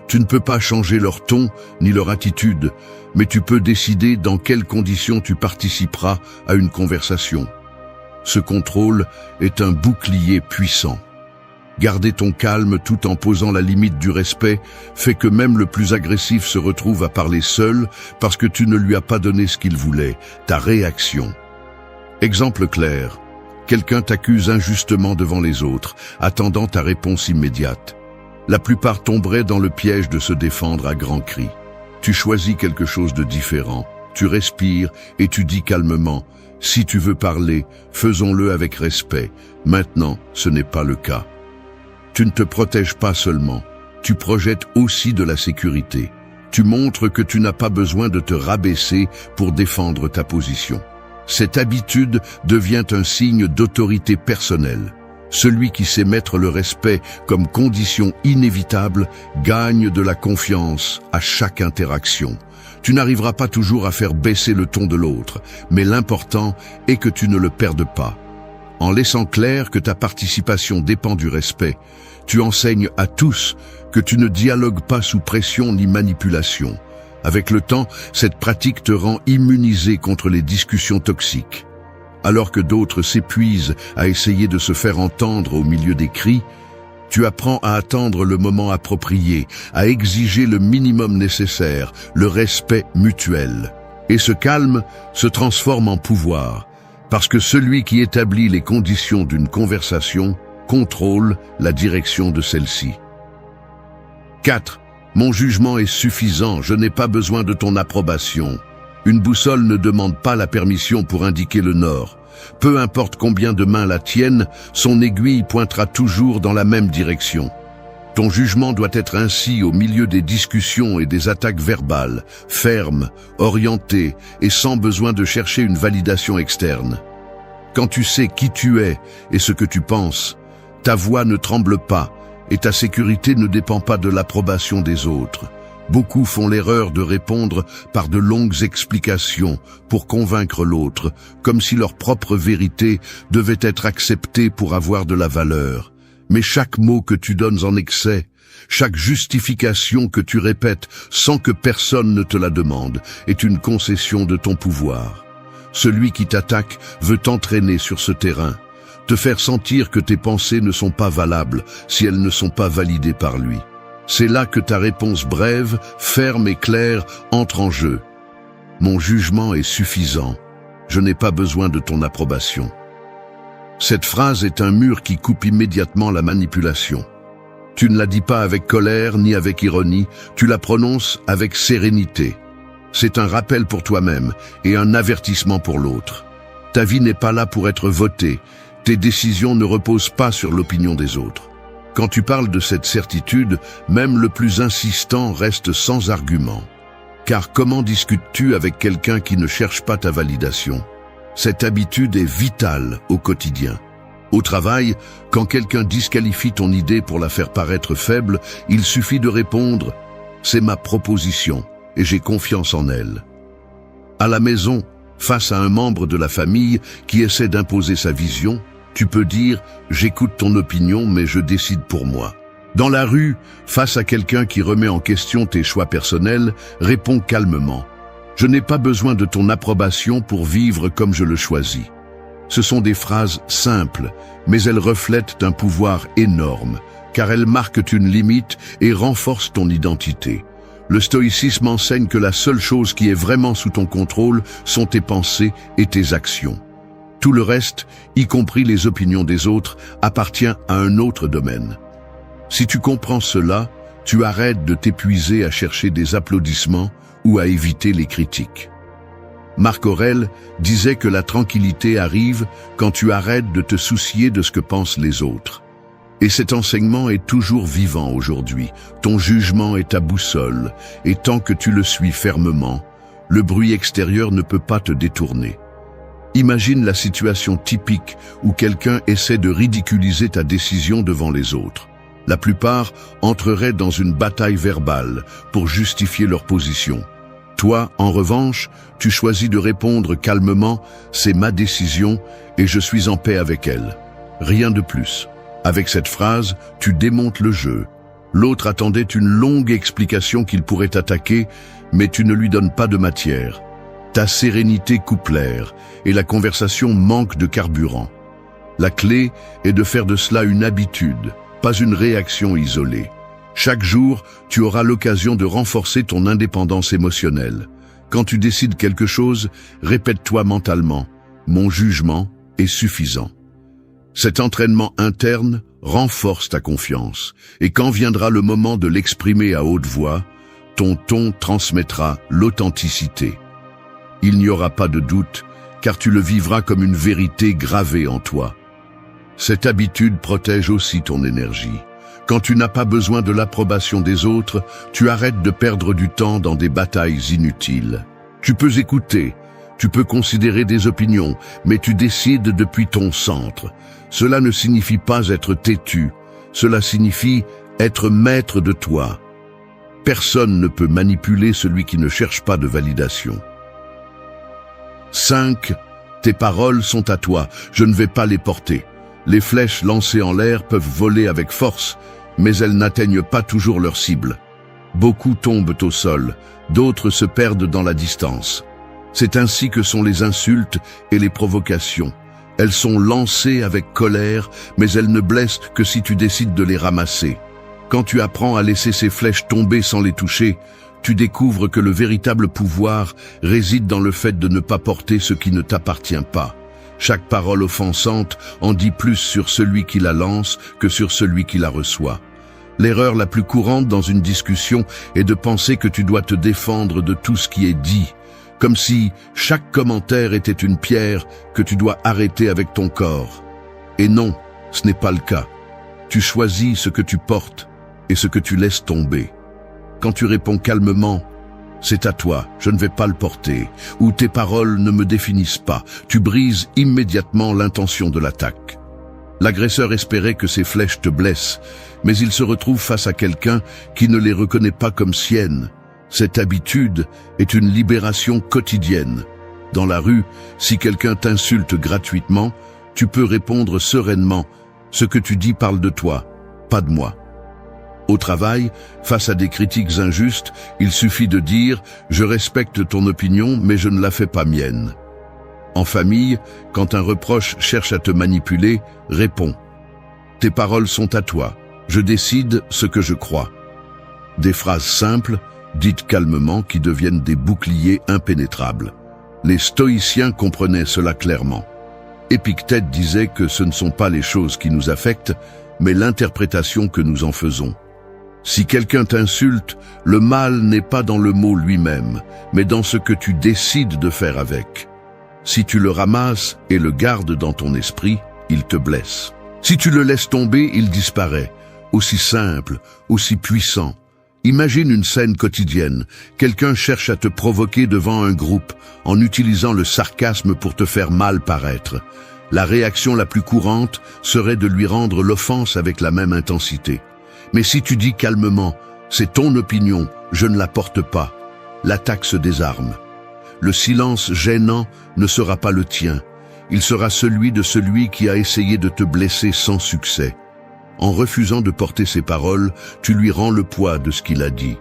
Tu ne peux pas changer leur ton ni leur attitude, mais tu peux décider dans quelles conditions tu participeras à une conversation. Ce contrôle est un bouclier puissant. Garder ton calme tout en posant la limite du respect fait que même le plus agressif se retrouve à parler seul parce que tu ne lui as pas donné ce qu'il voulait, ta réaction. Exemple clair, quelqu'un t'accuse injustement devant les autres, attendant ta réponse immédiate. La plupart tomberaient dans le piège de se défendre à grands cris. Tu choisis quelque chose de différent, tu respires et tu dis calmement « Si tu veux parler, faisons-le avec respect. Maintenant, ce n'est pas le cas. » Tu ne te protèges pas seulement, tu projettes aussi de la sécurité. Tu montres que tu n'as pas besoin de te rabaisser pour défendre ta position. Cette habitude devient un signe d'autorité personnelle. Celui qui sait mettre le respect comme condition inévitable gagne de la confiance à chaque interaction. Tu n'arriveras pas toujours à faire baisser le ton de l'autre, mais l'important est que tu ne le perdes pas. En laissant clair que ta participation dépend du respect, tu enseignes à tous que tu ne dialogues pas sous pression ni manipulation. Avec le temps, cette pratique te rend immunisé contre les discussions toxiques. Alors que d'autres s'épuisent à essayer de se faire entendre au milieu des cris, tu apprends à attendre le moment approprié, à exiger le minimum nécessaire, le respect mutuel. Et ce calme se transforme en pouvoir, parce que celui qui établit les conditions d'une conversation contrôle la direction de celle-ci. 4. Mon jugement est suffisant, je n'ai pas besoin de ton approbation. Une boussole ne demande pas la permission pour indiquer le nord. Peu importe combien de mains la tiennent, son aiguille pointera toujours dans la même direction. Ton jugement doit être ainsi au milieu des discussions et des attaques verbales, ferme, orienté et sans besoin de chercher une validation externe. Quand tu sais qui tu es et ce que tu penses, ta voix ne tremble pas et ta sécurité ne dépend pas de l'approbation des autres. Beaucoup font l'erreur de répondre par de longues explications pour convaincre l'autre, comme si leur propre vérité devait être acceptée pour avoir de la valeur. Mais chaque mot que tu donnes en excès, chaque justification que tu répètes sans que personne ne te la demande, est une concession de ton pouvoir. Celui qui t'attaque veut t'entraîner sur ce terrain, te faire sentir que tes pensées ne sont pas valables si elles ne sont pas validées par lui. C'est là que ta réponse brève, ferme et claire entre en jeu. Mon jugement est suffisant. Je n'ai pas besoin de ton approbation. Cette phrase est un mur qui coupe immédiatement la manipulation. Tu ne la dis pas avec colère ni avec ironie, tu la prononces avec sérénité. C'est un rappel pour toi-même et un avertissement pour l'autre. Ta vie n'est pas là pour être votée. Tes décisions ne reposent pas sur l'opinion des autres. Quand tu parles de cette certitude, même le plus insistant reste sans argument. Car comment discutes-tu avec quelqu'un qui ne cherche pas ta validation? Cette habitude est vitale au quotidien. Au travail, quand quelqu'un disqualifie ton idée pour la faire paraître faible, il suffit de répondre « C'est ma proposition et j'ai confiance en elle ». À la maison, face à un membre de la famille qui essaie d'imposer sa vision, tu peux dire « J'écoute ton opinion, mais je décide pour moi ». Dans la rue, face à quelqu'un qui remet en question tes choix personnels, réponds calmement « Je n'ai pas besoin de ton approbation pour vivre comme je le choisis ». Ce sont des phrases simples, mais elles reflètent un pouvoir énorme, car elles marquent une limite et renforcent ton identité. Le stoïcisme enseigne que la seule chose qui est vraiment sous ton contrôle sont tes pensées et tes actions. Tout le reste, y compris les opinions des autres, appartient à un autre domaine. Si tu comprends cela, tu arrêtes de t'épuiser à chercher des applaudissements ou à éviter les critiques. Marc Aurèle disait que la tranquillité arrive quand tu arrêtes de te soucier de ce que pensent les autres. Et cet enseignement est toujours vivant aujourd'hui. Ton jugement est ta boussole, et tant que tu le suis fermement, le bruit extérieur ne peut pas te détourner. Imagine la situation typique où quelqu'un essaie de ridiculiser ta décision devant les autres. La plupart entreraient dans une bataille verbale pour justifier leur position. Toi, en revanche, tu choisis de répondre calmement « C'est ma décision et je suis en paix avec elle ». Rien de plus. Avec cette phrase, tu démontes le jeu. L'autre attendait une longue explication qu'il pourrait attaquer, mais tu ne lui donnes pas de matière. Ta sérénité coupe l'air et la conversation manque de carburant. La clé est de faire de cela une habitude, pas une réaction isolée. Chaque jour, tu auras l'occasion de renforcer ton indépendance émotionnelle. Quand tu décides quelque chose, répète-toi mentalement « Mon jugement est suffisant ». Cet entraînement interne renforce ta confiance, et quand viendra le moment de l'exprimer à haute voix, ton ton transmettra l'authenticité. Il n'y aura pas de doute, car tu le vivras comme une vérité gravée en toi. Cette habitude protège aussi ton énergie. Quand tu n'as pas besoin de l'approbation des autres, tu arrêtes de perdre du temps dans des batailles inutiles. Tu peux écouter, tu peux considérer des opinions, mais tu décides depuis ton centre. Cela ne signifie pas être têtu, cela signifie être maître de toi. Personne ne peut manipuler celui qui ne cherche pas de validation. 5. Tes paroles sont à toi, je ne vais pas les porter. Les flèches lancées en l'air peuvent voler avec force, mais elles n'atteignent pas toujours leur cible. Beaucoup tombent au sol, d'autres se perdent dans la distance. C'est ainsi que sont les insultes et les provocations. Elles sont lancées avec colère, mais elles ne blessent que si tu décides de les ramasser. Quand tu apprends à laisser ces flèches tomber sans les toucher, tu découvres que le véritable pouvoir réside dans le fait de ne pas porter ce qui ne t'appartient pas. Chaque parole offensante en dit plus sur celui qui la lance que sur celui qui la reçoit. L'erreur la plus courante dans une discussion est de penser que tu dois te défendre de tout ce qui est dit, comme si chaque commentaire était une pierre que tu dois arrêter avec ton corps. Et non, ce n'est pas le cas. Tu choisis ce que tu portes et ce que tu laisses tomber. Quand tu réponds calmement, c'est à toi, je ne vais pas le porter, ou tes paroles ne me définissent pas, tu brises immédiatement l'intention de l'attaque. L'agresseur espérait que ses flèches te blessent, mais il se retrouve face à quelqu'un qui ne les reconnaît pas comme siennes. Cette habitude est une libération quotidienne. Dans la rue, si quelqu'un t'insulte gratuitement, tu peux répondre sereinement « Ce que tu dis parle de toi, pas de moi ». Au travail, face à des critiques injustes, il suffit de dire « Je respecte ton opinion, mais je ne la fais pas mienne ». En famille, quand un reproche cherche à te manipuler, réponds « Tes paroles sont à toi, je décide ce que je crois ». Des phrases simples, dites calmement, qui deviennent des boucliers impénétrables. Les stoïciens comprenaient cela clairement. Épictète disait que ce ne sont pas les choses qui nous affectent, mais l'interprétation que nous en faisons. Si quelqu'un t'insulte, le mal n'est pas dans le mot lui-même, mais dans ce que tu décides de faire avec. Si tu le ramasses et le gardes dans ton esprit, il te blesse. Si tu le laisses tomber, il disparaît. Aussi simple, aussi puissant. Imagine une scène quotidienne. Quelqu'un cherche à te provoquer devant un groupe, en utilisant le sarcasme pour te faire mal paraître. La réaction la plus courante serait de lui rendre l'offense avec la même intensité. Mais si tu dis calmement « C'est ton opinion, je ne la porte pas », l'attaque se désarme. Le silence gênant ne sera pas le tien. Il sera celui de celui qui a essayé de te blesser sans succès. En refusant de porter ses paroles, tu lui rends le poids de ce qu'il a dit.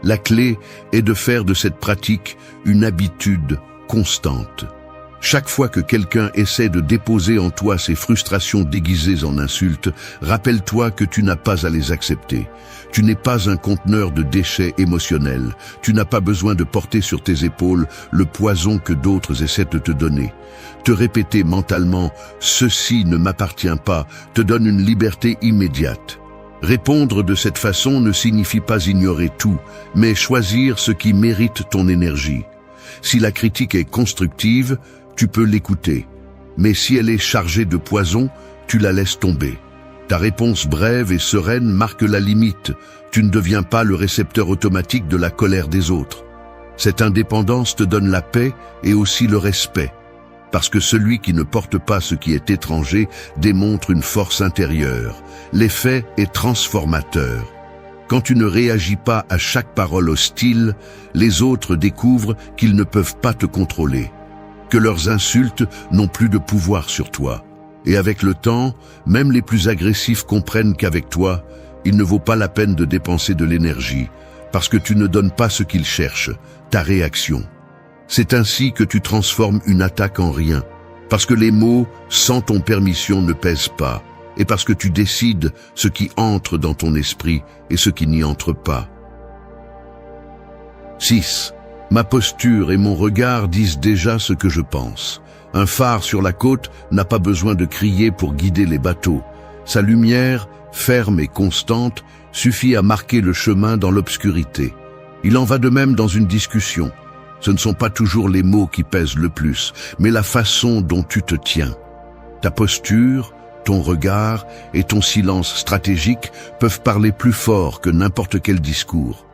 La clé est de faire de cette pratique une habitude constante. Chaque fois que quelqu'un essaie de déposer en toi ses frustrations déguisées en insultes, rappelle-toi que tu n'as pas à les accepter. Tu n'es pas un conteneur de déchets émotionnels. Tu n'as pas besoin de porter sur tes épaules le poison que d'autres essaient de te donner. Te répéter mentalement « ceci ne m'appartient pas » te donne une liberté immédiate. Répondre de cette façon ne signifie pas ignorer tout, mais choisir ce qui mérite ton énergie. Si la critique est constructive, tu peux l'écouter. Mais si elle est chargée de poison, tu la laisses tomber. Ta réponse brève et sereine marque la limite. Tu ne deviens pas le récepteur automatique de la colère des autres. Cette indépendance te donne la paix et aussi le respect. Parce que celui qui ne porte pas ce qui est étranger démontre une force intérieure. L'effet est transformateur. Quand tu ne réagis pas à chaque parole hostile, les autres découvrent qu'ils ne peuvent pas te contrôler, que leurs insultes n'ont plus de pouvoir sur toi. Et avec le temps, même les plus agressifs comprennent qu'avec toi, il ne vaut pas la peine de dépenser de l'énergie, parce que tu ne donnes pas ce qu'ils cherchent, ta réaction. C'est ainsi que tu transformes une attaque en rien, parce que les mots, sans ton permission, ne pèsent pas, et parce que tu décides ce qui entre dans ton esprit et ce qui n'y entre pas. 6. Ma posture et mon regard disent déjà ce que je pense. Un phare sur la côte n'a pas besoin de crier pour guider les bateaux. Sa lumière, ferme et constante, suffit à marquer le chemin dans l'obscurité. Il en va de même dans une discussion. Ce ne sont pas toujours les mots qui pèsent le plus, mais la façon dont tu te tiens. Ta posture, ton regard et ton silence stratégique peuvent parler plus fort que n'importe quel discours.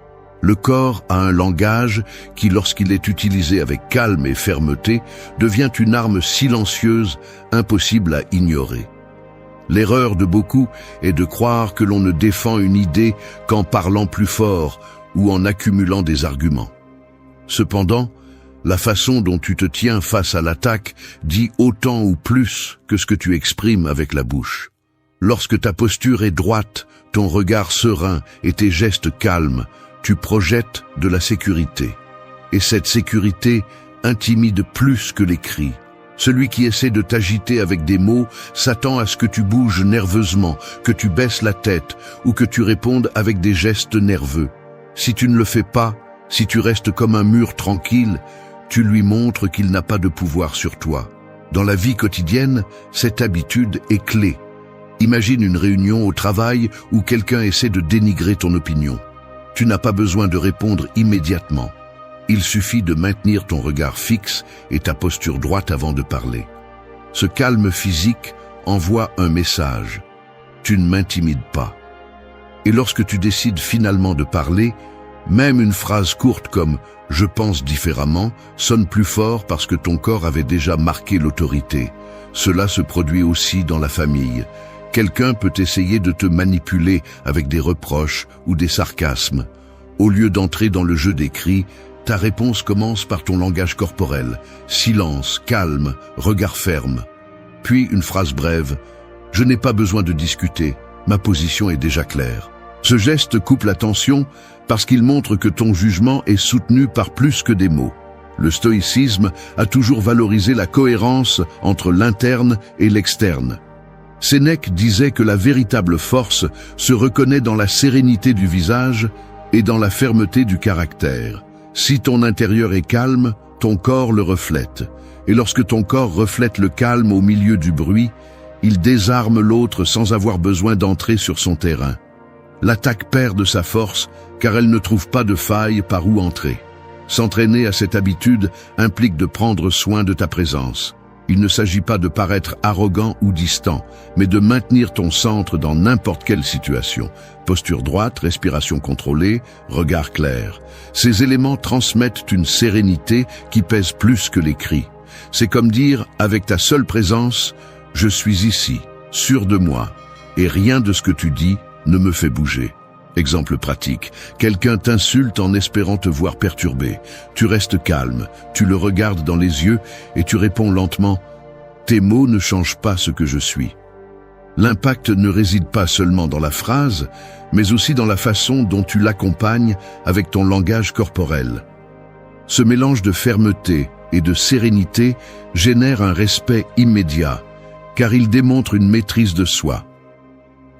Le corps a un langage qui, lorsqu'il est utilisé avec calme et fermeté, devient une arme silencieuse, impossible à ignorer. L'erreur de beaucoup est de croire que l'on ne défend une idée qu'en parlant plus fort ou en accumulant des arguments. Cependant, la façon dont tu te tiens face à l'attaque dit autant ou plus que ce que tu exprimes avec la bouche. Lorsque ta posture est droite, ton regard serein et tes gestes calmes, tu projettes de la sécurité. Et cette sécurité intimide plus que les cris. Celui qui essaie de t'agiter avec des mots s'attend à ce que tu bouges nerveusement, que tu baisses la tête ou que tu répondes avec des gestes nerveux. Si tu ne le fais pas, Si tu restes comme un mur tranquille, tu lui montres qu'il n'a pas de pouvoir sur toi. Dans la vie quotidienne, cette habitude est clé. Imagine une réunion au travail où quelqu'un essaie de dénigrer ton opinion. Tu n'as pas besoin de répondre immédiatement. Il suffit de maintenir ton regard fixe et ta posture droite avant de parler. Ce calme physique envoie un message. Tu ne m'intimides pas. Et lorsque tu décides finalement de parler, même une phrase courte comme « je pense différemment » sonne plus fort parce que ton corps avait déjà marqué l'autorité. Cela se produit aussi dans la famille. Quelqu'un peut essayer de te manipuler avec des reproches ou des sarcasmes. Au lieu d'entrer dans le jeu des cris, ta réponse commence par ton langage corporel. Silence, calme, regard ferme. Puis une phrase brève. « Je n'ai pas besoin de discuter, ma position est déjà claire. » Ce geste coupe la tension parce qu'il montre que ton jugement est soutenu par plus que des mots. Le stoïcisme a toujours valorisé la cohérence entre l'interne et l'externe. Sénèque disait que la véritable force se reconnaît dans la sérénité du visage et dans la fermeté du caractère. Si ton intérieur est calme, ton corps le reflète. Et lorsque ton corps reflète le calme au milieu du bruit, il désarme l'autre sans avoir besoin d'entrer sur son terrain. L'attaque perd de sa force car elle ne trouve pas de faille par où entrer. S'entraîner à cette habitude implique de prendre soin de ta présence. Il ne s'agit pas de paraître arrogant ou distant, mais de maintenir ton centre dans n'importe quelle situation. Posture droite, respiration contrôlée, regard clair. Ces éléments transmettent une sérénité qui pèse plus que les cris. C'est comme dire, avec ta seule présence, « Je suis ici, sûr de moi, et rien de ce que tu dis ne me fait bouger. » Exemple pratique, quelqu'un t'insulte en espérant te voir perturbé. Tu restes calme, tu le regardes dans les yeux et tu réponds lentement « Tes mots ne changent pas ce que je suis. » L'impact ne réside pas seulement dans la phrase, mais aussi dans la façon dont tu l'accompagnes avec ton langage corporel. Ce mélange de fermeté et de sérénité génère un respect immédiat, car il démontre une maîtrise de soi.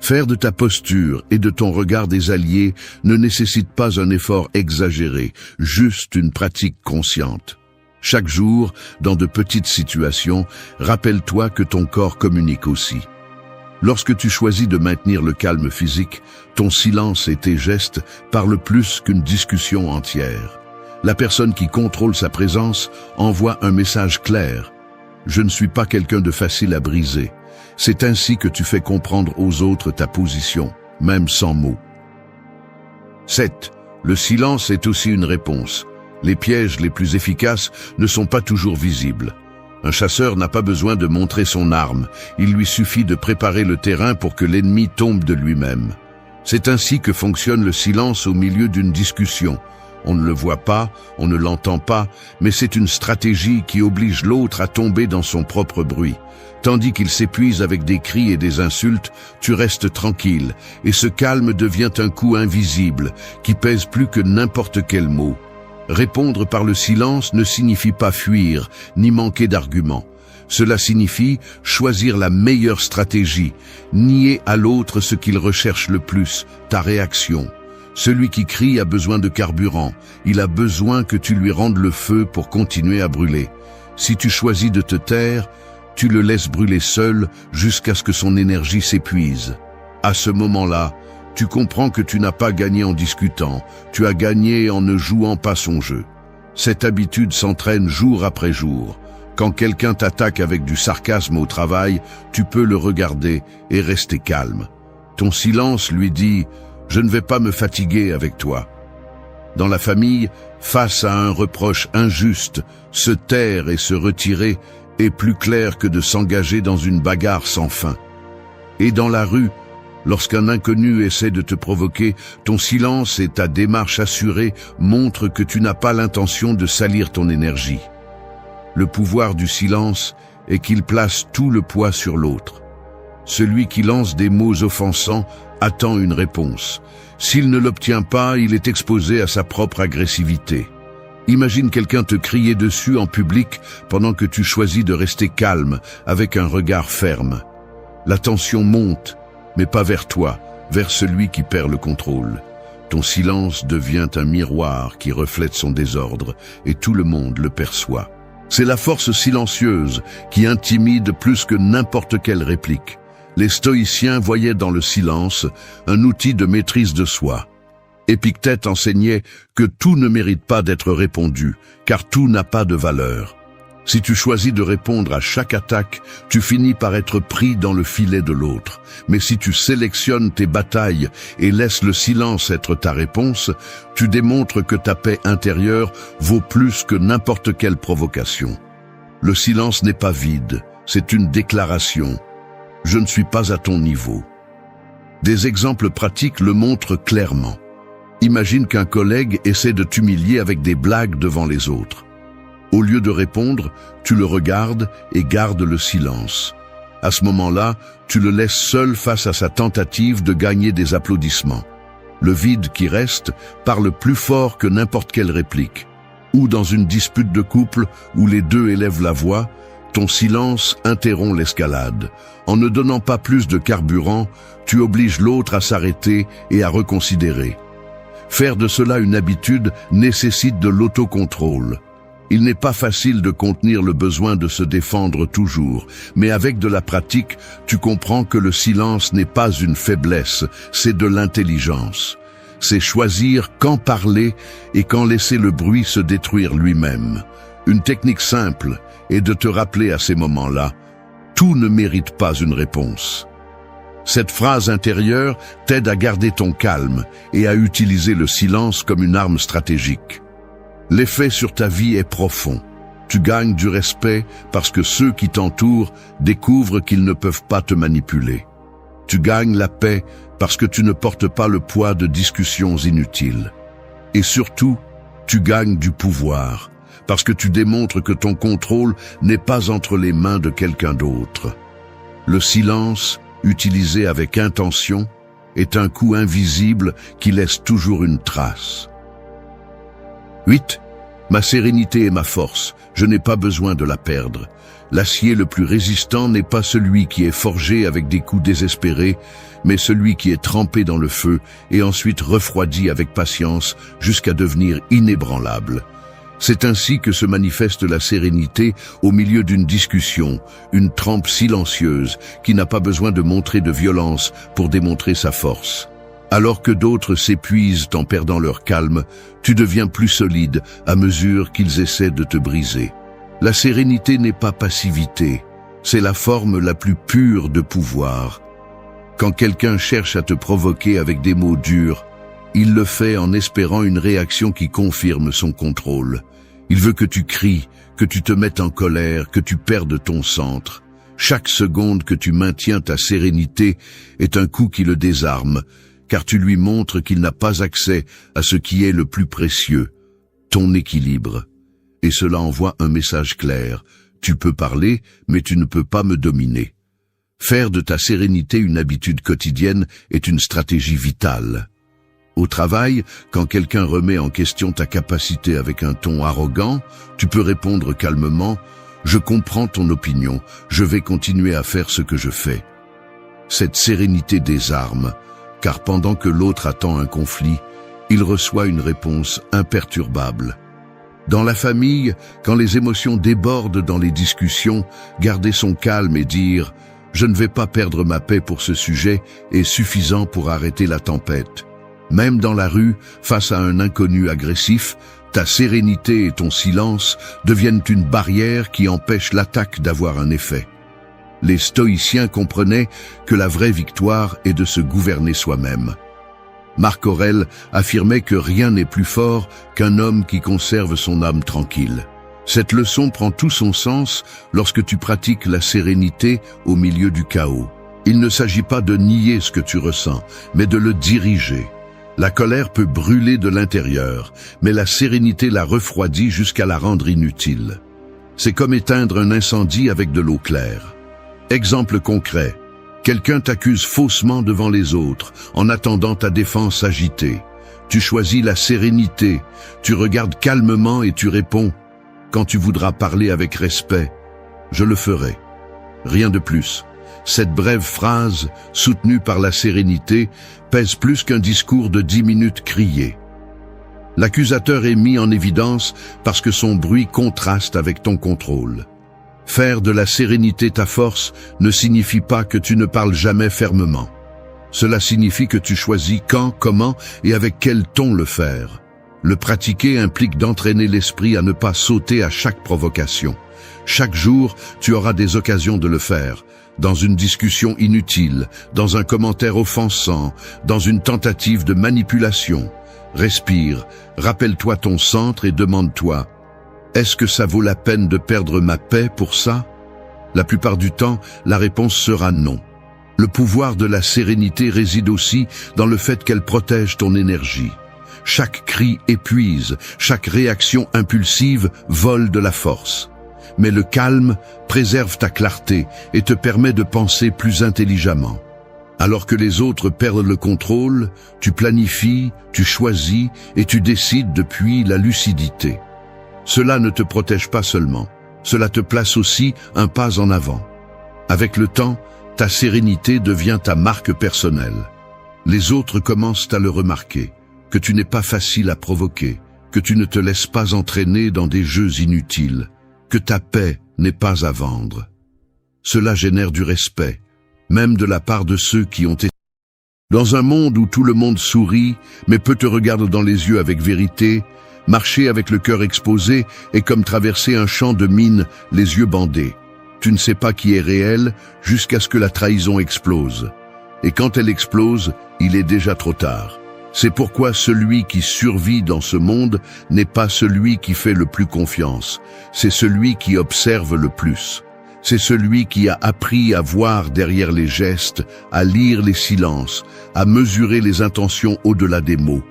Faire de ta posture et de ton regard des alliés ne nécessite pas un effort exagéré, juste une pratique consciente. Chaque jour, dans de petites situations, rappelle-toi que ton corps communique aussi. Lorsque tu choisis de maintenir le calme physique, ton silence et tes gestes parlent plus qu'une discussion entière. La personne qui contrôle sa présence envoie un message clair. « Je ne suis pas quelqu'un de facile à briser. » C'est ainsi que tu fais comprendre aux autres ta position, même sans mots. 7. Le silence est aussi une réponse. Les pièges les plus efficaces ne sont pas toujours visibles. Un chasseur n'a pas besoin de montrer son arme, il lui suffit de préparer le terrain pour que l'ennemi tombe de lui-même. C'est ainsi que fonctionne le silence au milieu d'une discussion. On ne le voit pas, on ne l'entend pas, mais c'est une stratégie qui oblige l'autre à tomber dans son propre bruit. Tandis qu'il s'épuise avec des cris et des insultes, tu restes tranquille, et ce calme devient un coup invisible, qui pèse plus que n'importe quel mot. Répondre par le silence ne signifie pas fuir, ni manquer d'arguments. Cela signifie choisir la meilleure stratégie, nier à l'autre ce qu'il recherche le plus, ta réaction. Celui qui crie a besoin de carburant, il a besoin que tu lui rendes le feu pour continuer à brûler. Si tu choisis de te taire, tu le laisses brûler seul jusqu'à ce que son énergie s'épuise. À ce moment-là, tu comprends que tu n'as pas gagné en discutant, tu as gagné en ne jouant pas son jeu. Cette habitude s'entraîne jour après jour. Quand quelqu'un t'attaque avec du sarcasme au travail, tu peux le regarder et rester calme. Ton silence lui dit « Je ne vais pas me fatiguer avec toi ». Dans la famille, face à un reproche injuste, se taire et se retirer est plus clair que de s'engager dans une bagarre sans fin. Et dans la rue, lorsqu'un inconnu essaie de te provoquer, ton silence et ta démarche assurée montrent que tu n'as pas l'intention de salir ton énergie. Le pouvoir du silence est qu'il place tout le poids sur l'autre. Celui qui lance des mots offensants attend une réponse. S'il ne l'obtient pas, il est exposé à sa propre agressivité. Imagine quelqu'un te crier dessus en public pendant que tu choisis de rester calme, avec un regard ferme. La tension monte, mais pas vers toi, vers celui qui perd le contrôle. Ton silence devient un miroir qui reflète son désordre et tout le monde le perçoit. C'est la force silencieuse qui intimide plus que n'importe quelle réplique. Les stoïciens voyaient dans le silence un outil de maîtrise de soi. Épictète enseignait que tout ne mérite pas d'être répondu, car tout n'a pas de valeur. Si tu choisis de répondre à chaque attaque, tu finis par être pris dans le filet de l'autre. Mais si tu sélectionnes tes batailles et laisses le silence être ta réponse, tu démontres que ta paix intérieure vaut plus que n'importe quelle provocation. Le silence n'est pas vide, c'est une déclaration. Je ne suis pas à ton niveau. Des exemples pratiques le montrent clairement. Imagine qu'un collègue essaie de t'humilier avec des blagues devant les autres. Au lieu de répondre, tu le regardes et gardes le silence. À ce moment-là, tu le laisses seul face à sa tentative de gagner des applaudissements. Le vide qui reste parle plus fort que n'importe quelle réplique. Ou dans une dispute de couple où les deux élèvent la voix, ton silence interrompt l'escalade. En ne donnant pas plus de carburant, tu obliges l'autre à s'arrêter et à reconsidérer. Faire de cela une habitude nécessite de l'autocontrôle. Il n'est pas facile de contenir le besoin de se défendre toujours, mais avec de la pratique, tu comprends que le silence n'est pas une faiblesse, c'est de l'intelligence. C'est choisir quand parler et quand laisser le bruit se détruire lui-même. Une technique simple est de te rappeler à ces moments-là, tout ne mérite pas une réponse. Cette phrase intérieure t'aide à garder ton calme et à utiliser le silence comme une arme stratégique. L'effet sur ta vie est profond. Tu gagnes du respect parce que ceux qui t'entourent découvrent qu'ils ne peuvent pas te manipuler. Tu gagnes la paix parce que tu ne portes pas le poids de discussions inutiles. Et surtout, tu gagnes du pouvoir parce que tu démontres que ton contrôle n'est pas entre les mains de quelqu'un d'autre. Le silence, utilisé avec intention, est un coup invisible qui laisse toujours une trace. 8. Ma sérénité est ma force, je n'ai pas besoin de la perdre. L'acier le plus résistant n'est pas celui qui est forgé avec des coups désespérés, mais celui qui est trempé dans le feu et ensuite refroidi avec patience jusqu'à devenir inébranlable. C'est ainsi que se manifeste la sérénité au milieu d'une discussion, une trempe silencieuse qui n'a pas besoin de montrer de violence pour démontrer sa force. Alors que d'autres s'épuisent en perdant leur calme, tu deviens plus solide à mesure qu'ils essaient de te briser. La sérénité n'est pas passivité, c'est la forme la plus pure de pouvoir. Quand quelqu'un cherche à te provoquer avec des mots durs, il le fait en espérant une réaction qui confirme son contrôle. Il veut que tu cries, que tu te mettes en colère, que tu perdes ton centre. Chaque seconde que tu maintiens ta sérénité est un coup qui le désarme, car tu lui montres qu'il n'a pas accès à ce qui est le plus précieux, ton équilibre. Et cela envoie un message clair. Tu peux parler, mais tu ne peux pas me dominer. Faire de ta sérénité une habitude quotidienne est une stratégie vitale. Au travail, quand quelqu'un remet en question ta capacité avec un ton arrogant, tu peux répondre calmement « Je comprends ton opinion, je vais continuer à faire ce que je fais ». Cette sérénité désarme, car pendant que l'autre attend un conflit, il reçoit une réponse imperturbable. Dans la famille, quand les émotions débordent dans les discussions, garder son calme et dire « Je ne vais pas perdre ma paix pour ce sujet » est suffisant pour arrêter la tempête. Même dans la rue, face à un inconnu agressif, ta sérénité et ton silence deviennent une barrière qui empêche l'attaque d'avoir un effet. Les stoïciens comprenaient que la vraie victoire est de se gouverner soi-même. Marc Aurèle affirmait que rien n'est plus fort qu'un homme qui conserve son âme tranquille. Cette leçon prend tout son sens lorsque tu pratiques la sérénité au milieu du chaos. Il ne s'agit pas de nier ce que tu ressens, mais de le diriger. La colère peut brûler de l'intérieur, mais la sérénité la refroidit jusqu'à la rendre inutile. C'est comme éteindre un incendie avec de l'eau claire. Exemple concret. Quelqu'un t'accuse faussement devant les autres, en attendant ta défense agitée. Tu choisis la sérénité, tu regardes calmement et tu réponds « Quand tu voudras parler avec respect, je le ferai. » Rien de plus. Cette brève phrase, soutenue par la sérénité, pèse plus qu'un discours de 10 minutes crié. L'accusateur est mis en évidence parce que son bruit contraste avec ton contrôle. Faire de la sérénité ta force ne signifie pas que tu ne parles jamais fermement. Cela signifie que tu choisis quand, comment et avec quel ton le faire. Le pratiquer implique d'entraîner l'esprit à ne pas sauter à chaque provocation. Chaque jour, tu auras des occasions de le faire. Dans une discussion inutile, dans un commentaire offensant, dans une tentative de manipulation. Respire, rappelle-toi ton centre et demande-toi « Est-ce que ça vaut la peine de perdre ma paix pour ça ?» La plupart du temps, la réponse sera non. Le pouvoir de la sérénité réside aussi dans le fait qu'elle protège ton énergie. Chaque cri épuise, chaque réaction impulsive vole de la force. Mais le calme préserve ta clarté et te permet de penser plus intelligemment. Alors que les autres perdent le contrôle, tu planifies, tu choisis et tu décides depuis la lucidité. Cela ne te protège pas seulement, cela te place aussi un pas en avant. Avec le temps, ta sérénité devient ta marque personnelle. Les autres commencent à le remarquer, que tu n'es pas facile à provoquer, que tu ne te laisses pas entraîner dans des jeux inutiles, que ta paix n'est pas à vendre. Cela génère du respect, même de la part de ceux qui ont été. Dans un monde où tout le monde sourit, mais peu te regarde dans les yeux avec vérité, marcher avec le cœur exposé est comme traverser un champ de mines, les yeux bandés. Tu ne sais pas qui est réel jusqu'à ce que la trahison explose. Et quand elle explose, il est déjà trop tard. C'est pourquoi celui qui survit dans ce monde n'est pas celui qui fait le plus confiance, c'est celui qui observe le plus. C'est celui qui a appris à voir derrière les gestes, à lire les silences, à mesurer les intentions au-delà des mots.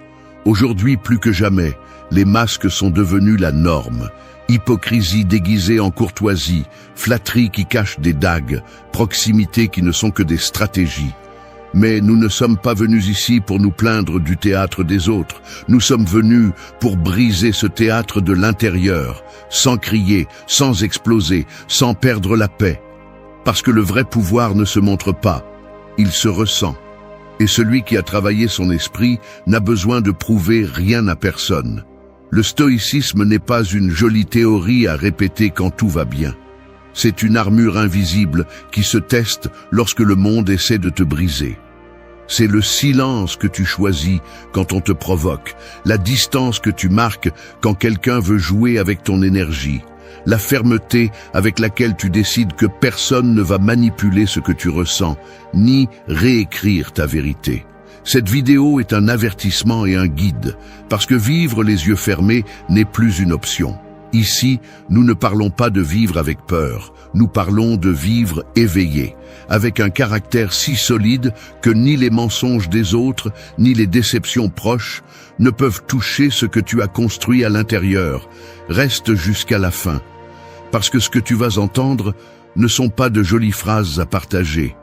Aujourd'hui, plus que jamais, les masques sont devenus la norme. Hypocrisie déguisée en courtoisie, flatterie qui cache des dagues, proximité qui ne sont que des stratégies. Mais nous ne sommes pas venus ici pour nous plaindre du théâtre des autres. Nous sommes venus pour briser ce théâtre de l'intérieur, sans crier, sans exploser, sans perdre la paix. Parce que le vrai pouvoir ne se montre pas, il se ressent. Et celui qui a travaillé son esprit n'a besoin de prouver rien à personne. Le stoïcisme n'est pas une jolie théorie à répéter quand tout va bien. C'est une armure invisible qui se teste lorsque le monde essaie de te briser. C'est le silence que tu choisis quand on te provoque, la distance que tu marques quand quelqu'un veut jouer avec ton énergie, la fermeté avec laquelle tu décides que personne ne va manipuler ce que tu ressens, ni réécrire ta vérité. Cette vidéo est un avertissement et un guide, parce que vivre les yeux fermés n'est plus une option. Ici, nous ne parlons pas de vivre avec peur, nous parlons de vivre éveillé, avec un caractère si solide que ni les mensonges des autres, ni les déceptions proches ne peuvent toucher ce que tu as construit à l'intérieur. Reste jusqu'à la fin, parce que ce que tu vas entendre ne sont pas de jolies phrases à partager.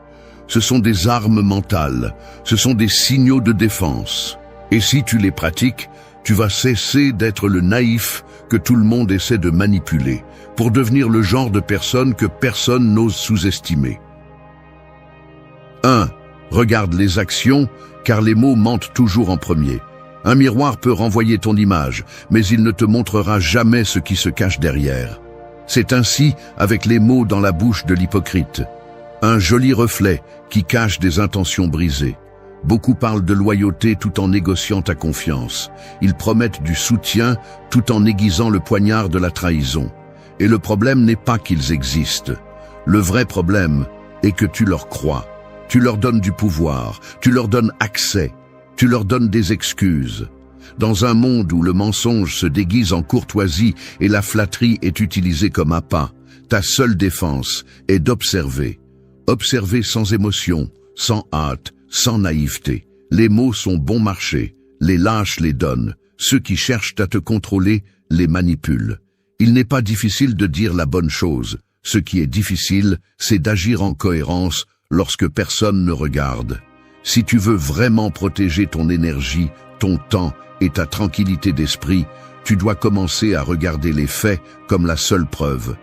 Ce sont des armes mentales, ce sont des signaux de défense. Et si tu les pratiques, tu vas cesser d'être le naïf que tout le monde essaie de manipuler, pour devenir le genre de personne que personne n'ose sous-estimer. 1. Regarde les actions, car les mots mentent toujours en premier. Un miroir peut renvoyer ton image, mais il ne te montrera jamais ce qui se cache derrière. C'est ainsi avec les mots dans la bouche de l'hypocrite. Un joli reflet qui cache des intentions brisées. Beaucoup parlent de loyauté tout en négociant ta confiance. Ils promettent du soutien tout en aiguisant le poignard de la trahison. Et le problème n'est pas qu'ils existent. Le vrai problème est que tu leur crois. Tu leur donnes du pouvoir, tu leur donnes accès, tu leur donnes des excuses. Dans un monde où le mensonge se déguise en courtoisie et la flatterie est utilisée comme appât, ta seule défense est d'observer. Observer sans émotion, sans hâte, sans naïveté. Les mots sont bon marché, les lâches les donnent, ceux qui cherchent à te contrôler les manipulent. Il n'est pas difficile de dire la bonne chose, ce qui est difficile, c'est d'agir en cohérence lorsque personne ne regarde. Si tu veux vraiment protéger ton énergie, ton temps et ta tranquillité d'esprit, tu dois commencer à regarder les faits comme la seule preuve.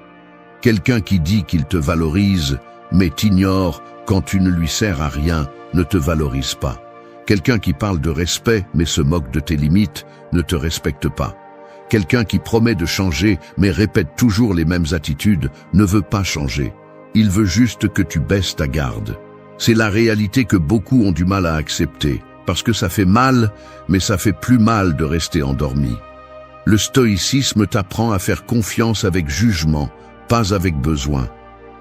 Quelqu'un qui dit qu'il te valorise, mais t'ignore, quand tu ne lui sers à rien, ne te valorise pas. Quelqu'un qui parle de respect mais se moque de tes limites ne te respecte pas. Quelqu'un qui promet de changer mais répète toujours les mêmes attitudes ne veut pas changer. Il veut juste que tu baisses ta garde. C'est la réalité que beaucoup ont du mal à accepter, parce que ça fait mal, mais ça fait plus mal de rester endormi. Le stoïcisme t'apprend à faire confiance avec jugement, pas avec besoin,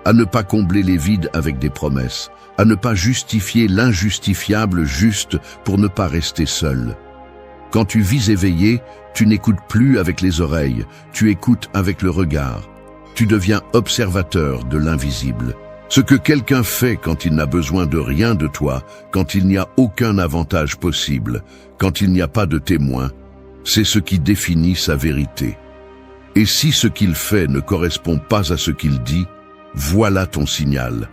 à ne pas combler les vides avec des promesses, à ne pas justifier l'injustifiable juste pour ne pas rester seul. Quand tu vis éveillé, tu n'écoutes plus avec les oreilles, tu écoutes avec le regard. Tu deviens observateur de l'invisible. Ce que quelqu'un fait quand il n'a besoin de rien de toi, quand il n'y a aucun avantage possible, quand il n'y a pas de témoin, c'est ce qui définit sa vérité. Et si ce qu'il fait ne correspond pas à ce qu'il dit, voilà ton signal.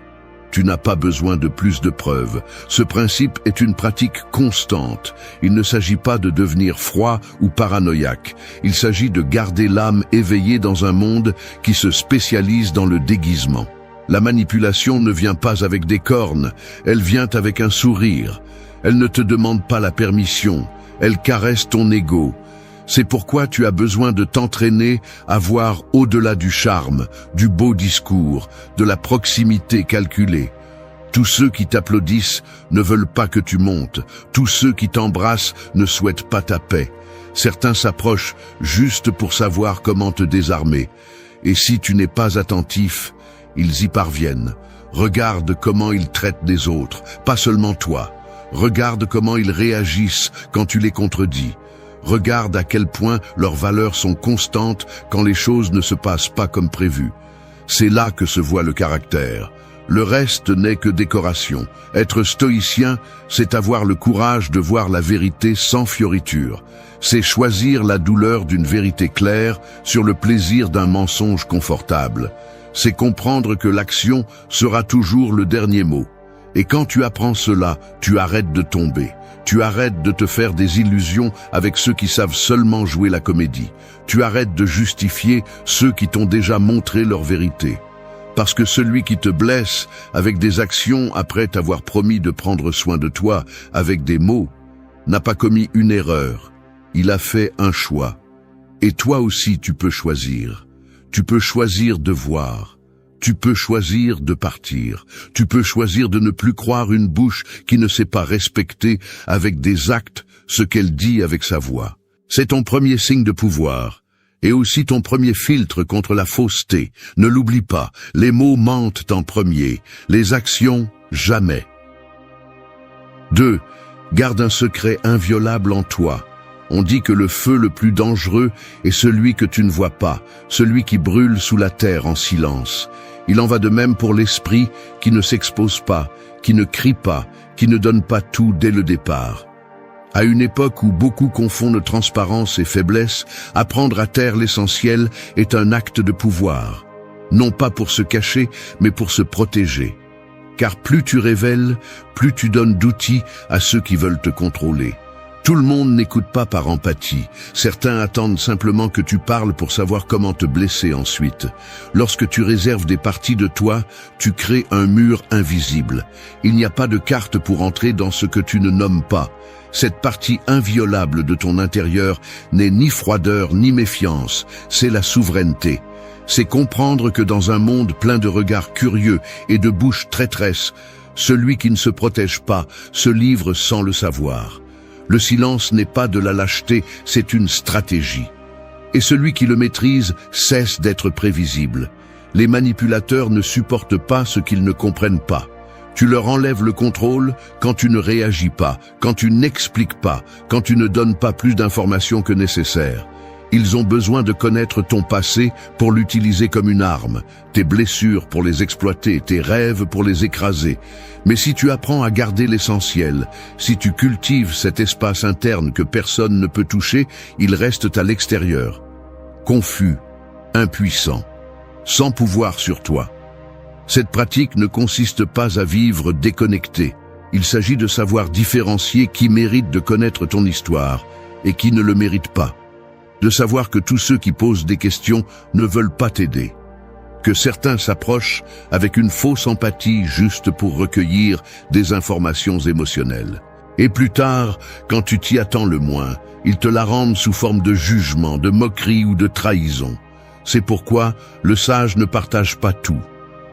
Tu n'as pas besoin de plus de preuves. Ce principe est une pratique constante. Il ne s'agit pas de devenir froid ou paranoïaque. Il s'agit de garder l'âme éveillée dans un monde qui se spécialise dans le déguisement. La manipulation ne vient pas avec des cornes, elle vient avec un sourire. Elle ne te demande pas la permission, elle caresse ton ego. C'est pourquoi tu as besoin de t'entraîner à voir au-delà du charme, du beau discours, de la proximité calculée. Tous ceux qui t'applaudissent ne veulent pas que tu montes. Tous ceux qui t'embrassent ne souhaitent pas ta paix. Certains s'approchent juste pour savoir comment te désarmer. Et si tu n'es pas attentif, ils y parviennent. Regarde comment ils traitent les autres, pas seulement toi. Regarde comment ils réagissent quand tu les contredis. Regarde à quel point leurs valeurs sont constantes quand les choses ne se passent pas comme prévu. C'est là que se voit le caractère. Le reste n'est que décoration. Être stoïcien, c'est avoir le courage de voir la vérité sans fioriture. C'est choisir la douleur d'une vérité claire sur le plaisir d'un mensonge confortable. C'est comprendre que l'action sera toujours le dernier mot. Et quand tu apprends cela, tu arrêtes de tomber. Tu arrêtes de te faire des illusions avec ceux qui savent seulement jouer la comédie. Tu arrêtes de justifier ceux qui t'ont déjà montré leur vérité. Parce que celui qui te blesse avec des actions après t'avoir promis de prendre soin de toi avec des mots, n'a pas commis une erreur. Il a fait un choix. Et toi aussi tu peux choisir. Tu peux choisir de voir. Tu peux choisir de partir. Tu peux choisir de ne plus croire une bouche qui ne sait pas respecter avec des actes ce qu'elle dit avec sa voix. C'est ton premier signe de pouvoir. Et aussi ton premier filtre contre la fausseté. Ne l'oublie pas, les mots mentent en premier, les actions jamais. 2. Garde un secret inviolable en toi. On dit que le feu le plus dangereux est celui que tu ne vois pas, celui qui brûle sous la terre en silence. Il en va de même pour l'esprit qui ne s'expose pas, qui ne crie pas, qui ne donne pas tout dès le départ. À une époque où beaucoup confondent transparence et faiblesse, apprendre à taire l'essentiel est un acte de pouvoir. Non pas pour se cacher, mais pour se protéger. Car plus tu révèles, plus tu donnes d'outils à ceux qui veulent te contrôler. Tout le monde n'écoute pas par empathie. Certains attendent simplement que tu parles pour savoir comment te blesser ensuite. Lorsque tu réserves des parties de toi, tu crées un mur invisible. Il n'y a pas de carte pour entrer dans ce que tu ne nommes pas. Cette partie inviolable de ton intérieur n'est ni froideur ni méfiance, c'est la souveraineté. C'est comprendre que dans un monde plein de regards curieux et de bouches traîtresses, celui qui ne se protège pas se livre sans le savoir. Le silence n'est pas de la lâcheté, c'est une stratégie. Et celui qui le maîtrise cesse d'être prévisible. Les manipulateurs ne supportent pas ce qu'ils ne comprennent pas. Tu leur enlèves le contrôle quand tu ne réagis pas, quand tu n'expliques pas, quand tu ne donnes pas plus d'informations que nécessaire. Ils ont besoin de connaître ton passé pour l'utiliser comme une arme, tes blessures pour les exploiter, tes rêves pour les écraser. Mais si tu apprends à garder l'essentiel, si tu cultives cet espace interne que personne ne peut toucher, ils restent à l'extérieur, confus, impuissants, sans pouvoir sur toi. Cette pratique ne consiste pas à vivre déconnecté. Il s'agit de savoir différencier qui mérite de connaître ton histoire et qui ne le mérite pas. De savoir que tous ceux qui posent des questions ne veulent pas t'aider. que certains s'approchent avec une fausse empathie juste pour recueillir des informations émotionnelles. Et plus tard, quand tu t'y attends le moins, ils te la rendent sous forme de jugement, de moquerie ou de trahison. C'est pourquoi le sage ne partage pas tout.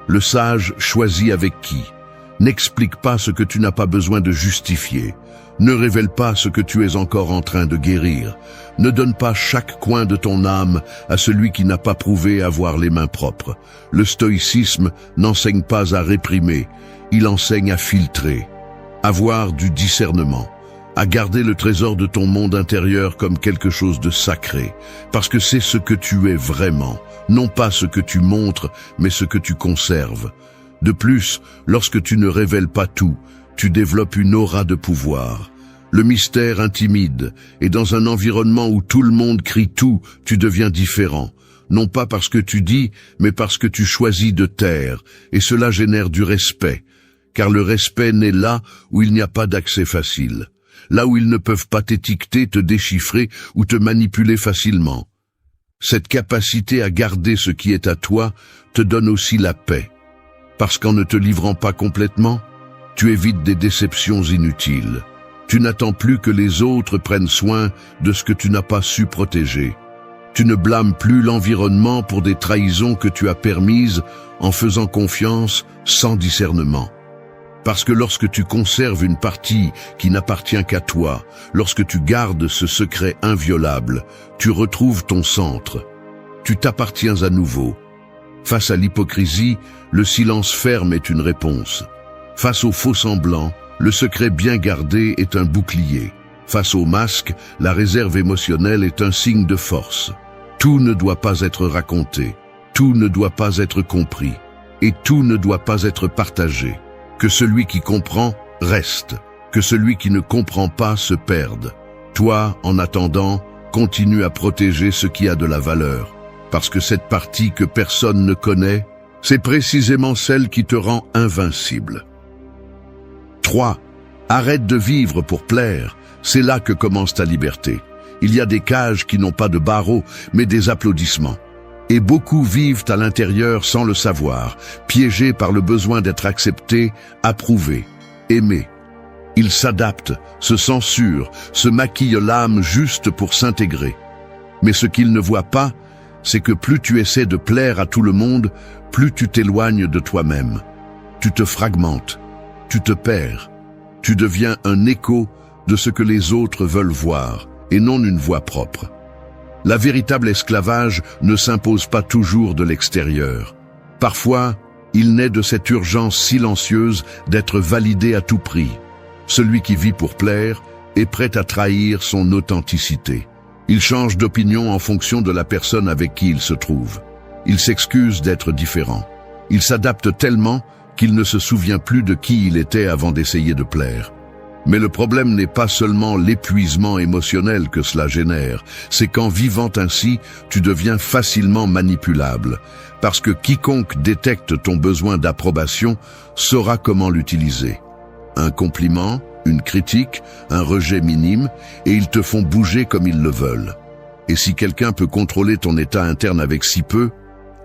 Le sage choisit avec qui. N'explique pas ce que tu n'as pas besoin de justifier. Ne révèle pas ce que tu es encore en train de guérir. Ne donne pas chaque coin de ton âme à celui qui n'a pas prouvé avoir les mains propres. Le stoïcisme n'enseigne pas à réprimer, il enseigne à filtrer, avoir du discernement, à garder le trésor de ton monde intérieur comme quelque chose de sacré, parce que c'est ce que tu es vraiment, non pas ce que tu montres, mais ce que tu conserves. De plus, lorsque tu ne révèles pas tout, tu développes une aura de pouvoir. Le mystère intimide, et dans un environnement où tout le monde crie tout, tu deviens différent. Non pas parce que tu dis, mais parce que tu choisis de taire, et cela génère du respect. Car le respect naît là où il n'y a pas d'accès facile. Là où ils ne peuvent pas t'étiqueter, te déchiffrer ou te manipuler facilement. Cette capacité à garder ce qui est à toi te donne aussi la paix. Parce qu'en ne te livrant pas complètement, tu évites des déceptions inutiles. Tu n'attends plus que les autres prennent soin de ce que tu n'as pas su protéger. Tu ne blâmes plus l'environnement pour des trahisons que tu as permises en faisant confiance sans discernement. Parce que lorsque tu conserves une partie qui n'appartient qu'à toi, lorsque tu gardes ce secret inviolable, tu retrouves ton centre. Tu t'appartiens à nouveau. Face à l'hypocrisie, le silence ferme est une réponse. Face au faux semblant, le secret bien gardé est un bouclier. Face au masque, la réserve émotionnelle est un signe de force. Tout ne doit pas être raconté, tout ne doit pas être compris, et tout ne doit pas être partagé. Que celui qui comprend reste, que celui qui ne comprend pas se perde. Toi, en attendant, continue à protéger ce qui a de la valeur, parce que cette partie que personne ne connaît, c'est précisément celle qui te rend invincible. 3. Arrête de vivre pour plaire, c'est là que commence ta liberté. Il y a des cages qui n'ont pas de barreaux, mais des applaudissements. Et beaucoup vivent à l'intérieur sans le savoir, piégés par le besoin d'être acceptés, approuvés, aimés. Ils s'adaptent, se censurent, se maquillent l'âme juste pour s'intégrer. Mais ce qu'ils ne voient pas, c'est que plus tu essaies de plaire à tout le monde, plus tu t'éloignes de toi-même. Tu te fragmentes, tu te perds, tu deviens un écho de ce que les autres veulent voir, et non une voix propre. La véritable esclavage ne s'impose pas toujours de l'extérieur. Parfois, il naît de cette urgence silencieuse d'être validé à tout prix. Celui qui vit pour plaire est prêt à trahir son authenticité. Il change d'opinion en fonction de la personne avec qui il se trouve. Il s'excuse d'être différent. Il s'adapte tellement qu'il ne se souvient plus de qui il était avant d'essayer de plaire. Mais le problème n'est pas seulement l'épuisement émotionnel que cela génère, c'est qu'en vivant ainsi, tu deviens facilement manipulable, parce que quiconque détecte ton besoin d'approbation saura comment l'utiliser. Un compliment, une critique, un rejet minime, et ils te font bouger comme ils le veulent. Et si quelqu'un peut contrôler ton état interne avec si peu,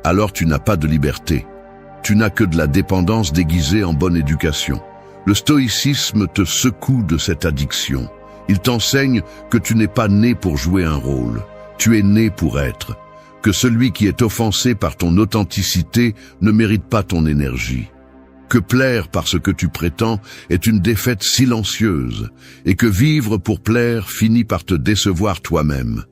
alors tu n'as pas de liberté. Tu n'as que de la dépendance déguisée en bonne éducation. Le stoïcisme te secoue de cette addiction. Il t'enseigne que tu n'es pas né pour jouer un rôle, tu es né pour être. Que celui qui est offensé par ton authenticité ne mérite pas ton énergie. Que plaire parce que tu prétends est une défaite silencieuse, et que vivre pour plaire finit par te décevoir toi-même.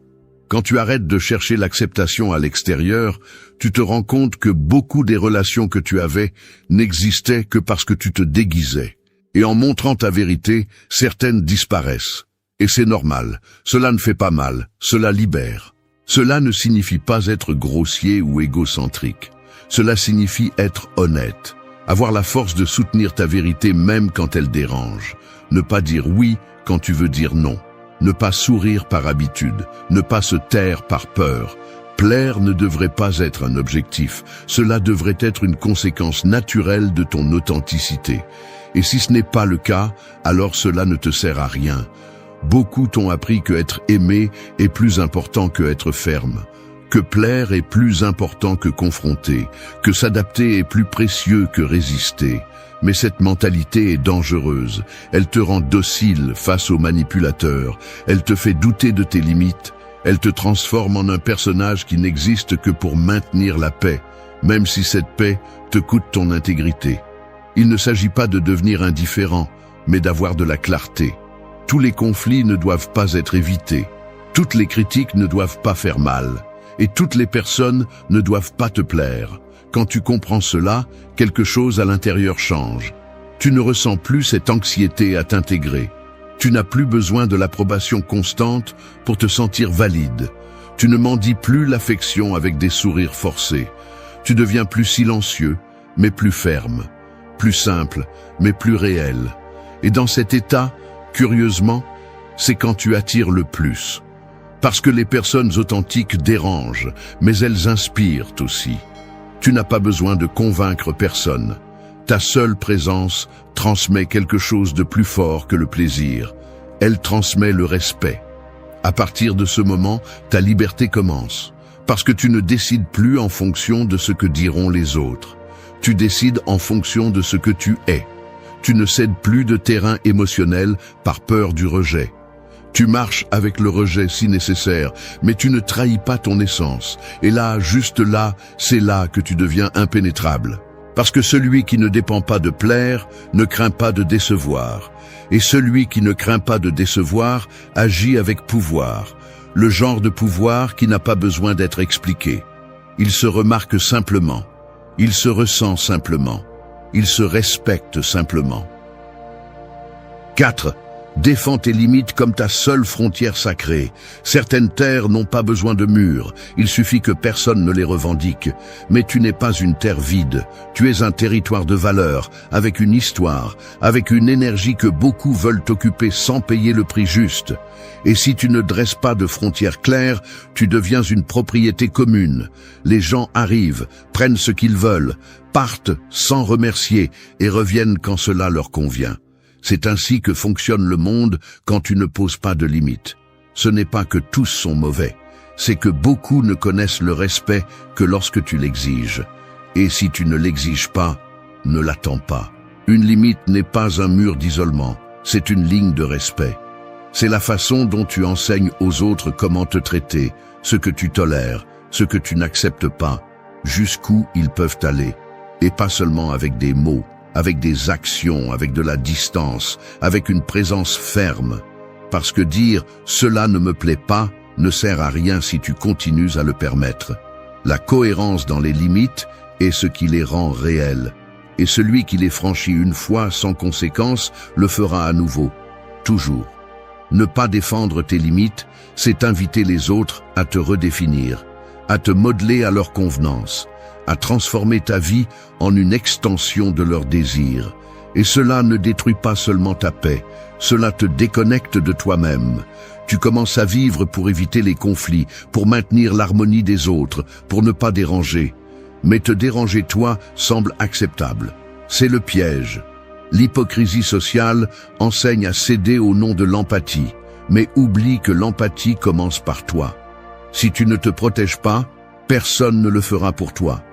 Quand tu arrêtes de chercher l'acceptation à l'extérieur, tu te rends compte que beaucoup des relations que tu avais n'existaient que parce que tu te déguisais. Et en montrant ta vérité, certaines disparaissent. Et c'est normal, cela ne fait pas mal, cela libère. Cela ne signifie pas être grossier ou égocentrique. Cela signifie être honnête, avoir la force de soutenir ta vérité même quand elle dérange, ne pas dire oui quand tu veux dire non, ne pas sourire par habitude, ne pas se taire par peur. Plaire ne devrait pas être un objectif, cela devrait être une conséquence naturelle de ton authenticité. Et si ce n'est pas le cas, alors cela ne te sert à rien. Beaucoup t'ont appris que être aimé est plus important que être ferme. que plaire est plus important que confronter, que s'adapter est plus précieux que résister. Mais cette mentalité est dangereuse. Elle te rend docile face aux manipulateurs. Elle te fait douter de tes limites. Elle te transforme en un personnage qui n'existe que pour maintenir la paix, même si cette paix te coûte ton intégrité. Il ne s'agit pas de devenir indifférent, mais d'avoir de la clarté. Tous les conflits ne doivent pas être évités. Toutes les critiques ne doivent pas faire mal. Et toutes les personnes ne doivent pas te plaire. Quand tu comprends cela, quelque chose à l'intérieur change. Tu ne ressens plus cette anxiété à t'intégrer. Tu n'as plus besoin de l'approbation constante pour te sentir valide. Tu ne mendis plus l'affection avec des sourires forcés. Tu deviens plus silencieux, mais plus ferme. Plus simple, mais plus réel. Et dans cet état, curieusement, c'est quand tu attires le plus. Parce que les personnes authentiques dérangent, mais elles inspirent aussi. Tu n'as pas besoin de convaincre personne. Ta seule présence transmet quelque chose de plus fort que le plaisir. Elle transmet le respect. À partir de ce moment, ta liberté commence. Parce que tu ne décides plus en fonction de ce que diront les autres. Tu décides en fonction de ce que tu es. Tu ne cèdes plus de terrain émotionnel par peur du rejet. Tu marches avec le rejet si nécessaire, mais tu ne trahis pas ton essence. Et là, juste là, c'est là que tu deviens impénétrable. Parce que celui qui ne dépend pas de plaire ne craint pas de décevoir. Et celui qui ne craint pas de décevoir agit avec pouvoir. Le genre de pouvoir qui n'a pas besoin d'être expliqué. Il se remarque simplement. Il se ressent simplement. Il se respecte simplement. 4. Défends tes limites comme ta seule frontière sacrée. Certaines terres n'ont pas besoin de murs, il suffit que personne ne les revendique. Mais tu n'es pas une terre vide, tu es un territoire de valeur, avec une histoire, avec une énergie que beaucoup veulent occuper sans payer le prix juste. Et si tu ne dresses pas de frontières claires, tu deviens une propriété commune. Les gens arrivent, prennent ce qu'ils veulent, partent sans remercier et reviennent quand cela leur convient. C'est ainsi que fonctionne le monde quand tu ne poses pas de limites. Ce n'est pas que tous sont mauvais, c'est que beaucoup ne connaissent le respect que lorsque tu l'exiges. Et si tu ne l'exiges pas, ne l'attends pas. Une limite n'est pas un mur d'isolement, c'est une ligne de respect. C'est la façon dont tu enseignes aux autres comment te traiter, ce que tu tolères, ce que tu n'acceptes pas, jusqu'où ils peuvent aller. Et pas seulement avec des mots, avec des actions, avec de la distance, avec une présence ferme. Parce que dire « cela ne me plaît pas » ne sert à rien si tu continues à le permettre. La cohérence dans les limites est ce qui les rend réelles. Et celui qui les franchit une fois sans conséquence le fera à nouveau, toujours. Ne pas défendre tes limites, c'est inviter les autres à te redéfinir, à te modeler à leur convenance, à transformer ta vie en une extension de leurs désirs. Et cela ne détruit pas seulement ta paix, cela te déconnecte de toi-même. Tu commences à vivre pour éviter les conflits, pour maintenir l'harmonie des autres, pour ne pas déranger. Mais te déranger toi semble acceptable. C'est le piège. L'hypocrisie sociale enseigne à céder au nom de l'empathie, mais oublie que l'empathie commence par toi. Si tu ne te protèges pas, personne ne le fera pour toi.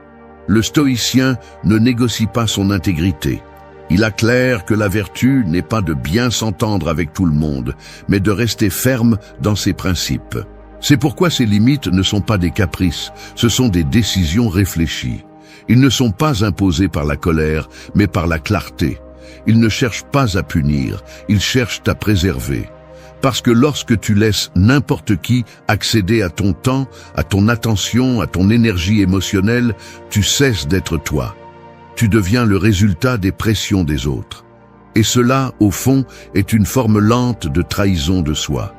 Le stoïcien ne négocie pas son intégrité. Il acclare que la vertu n'est pas de bien s'entendre avec tout le monde, mais de rester ferme dans ses principes. C'est pourquoi ces limites ne sont pas des caprices, ce sont des décisions réfléchies. Ils ne sont pas imposés par la colère, mais par la clarté. Ils ne cherchent pas à punir, ils cherchent à préserver. Parce que lorsque tu laisses n'importe qui accéder à ton temps, à ton attention, à ton énergie émotionnelle, tu cesses d'être toi. Tu deviens le résultat des pressions des autres. Et cela, au fond, est une forme lente de trahison de soi.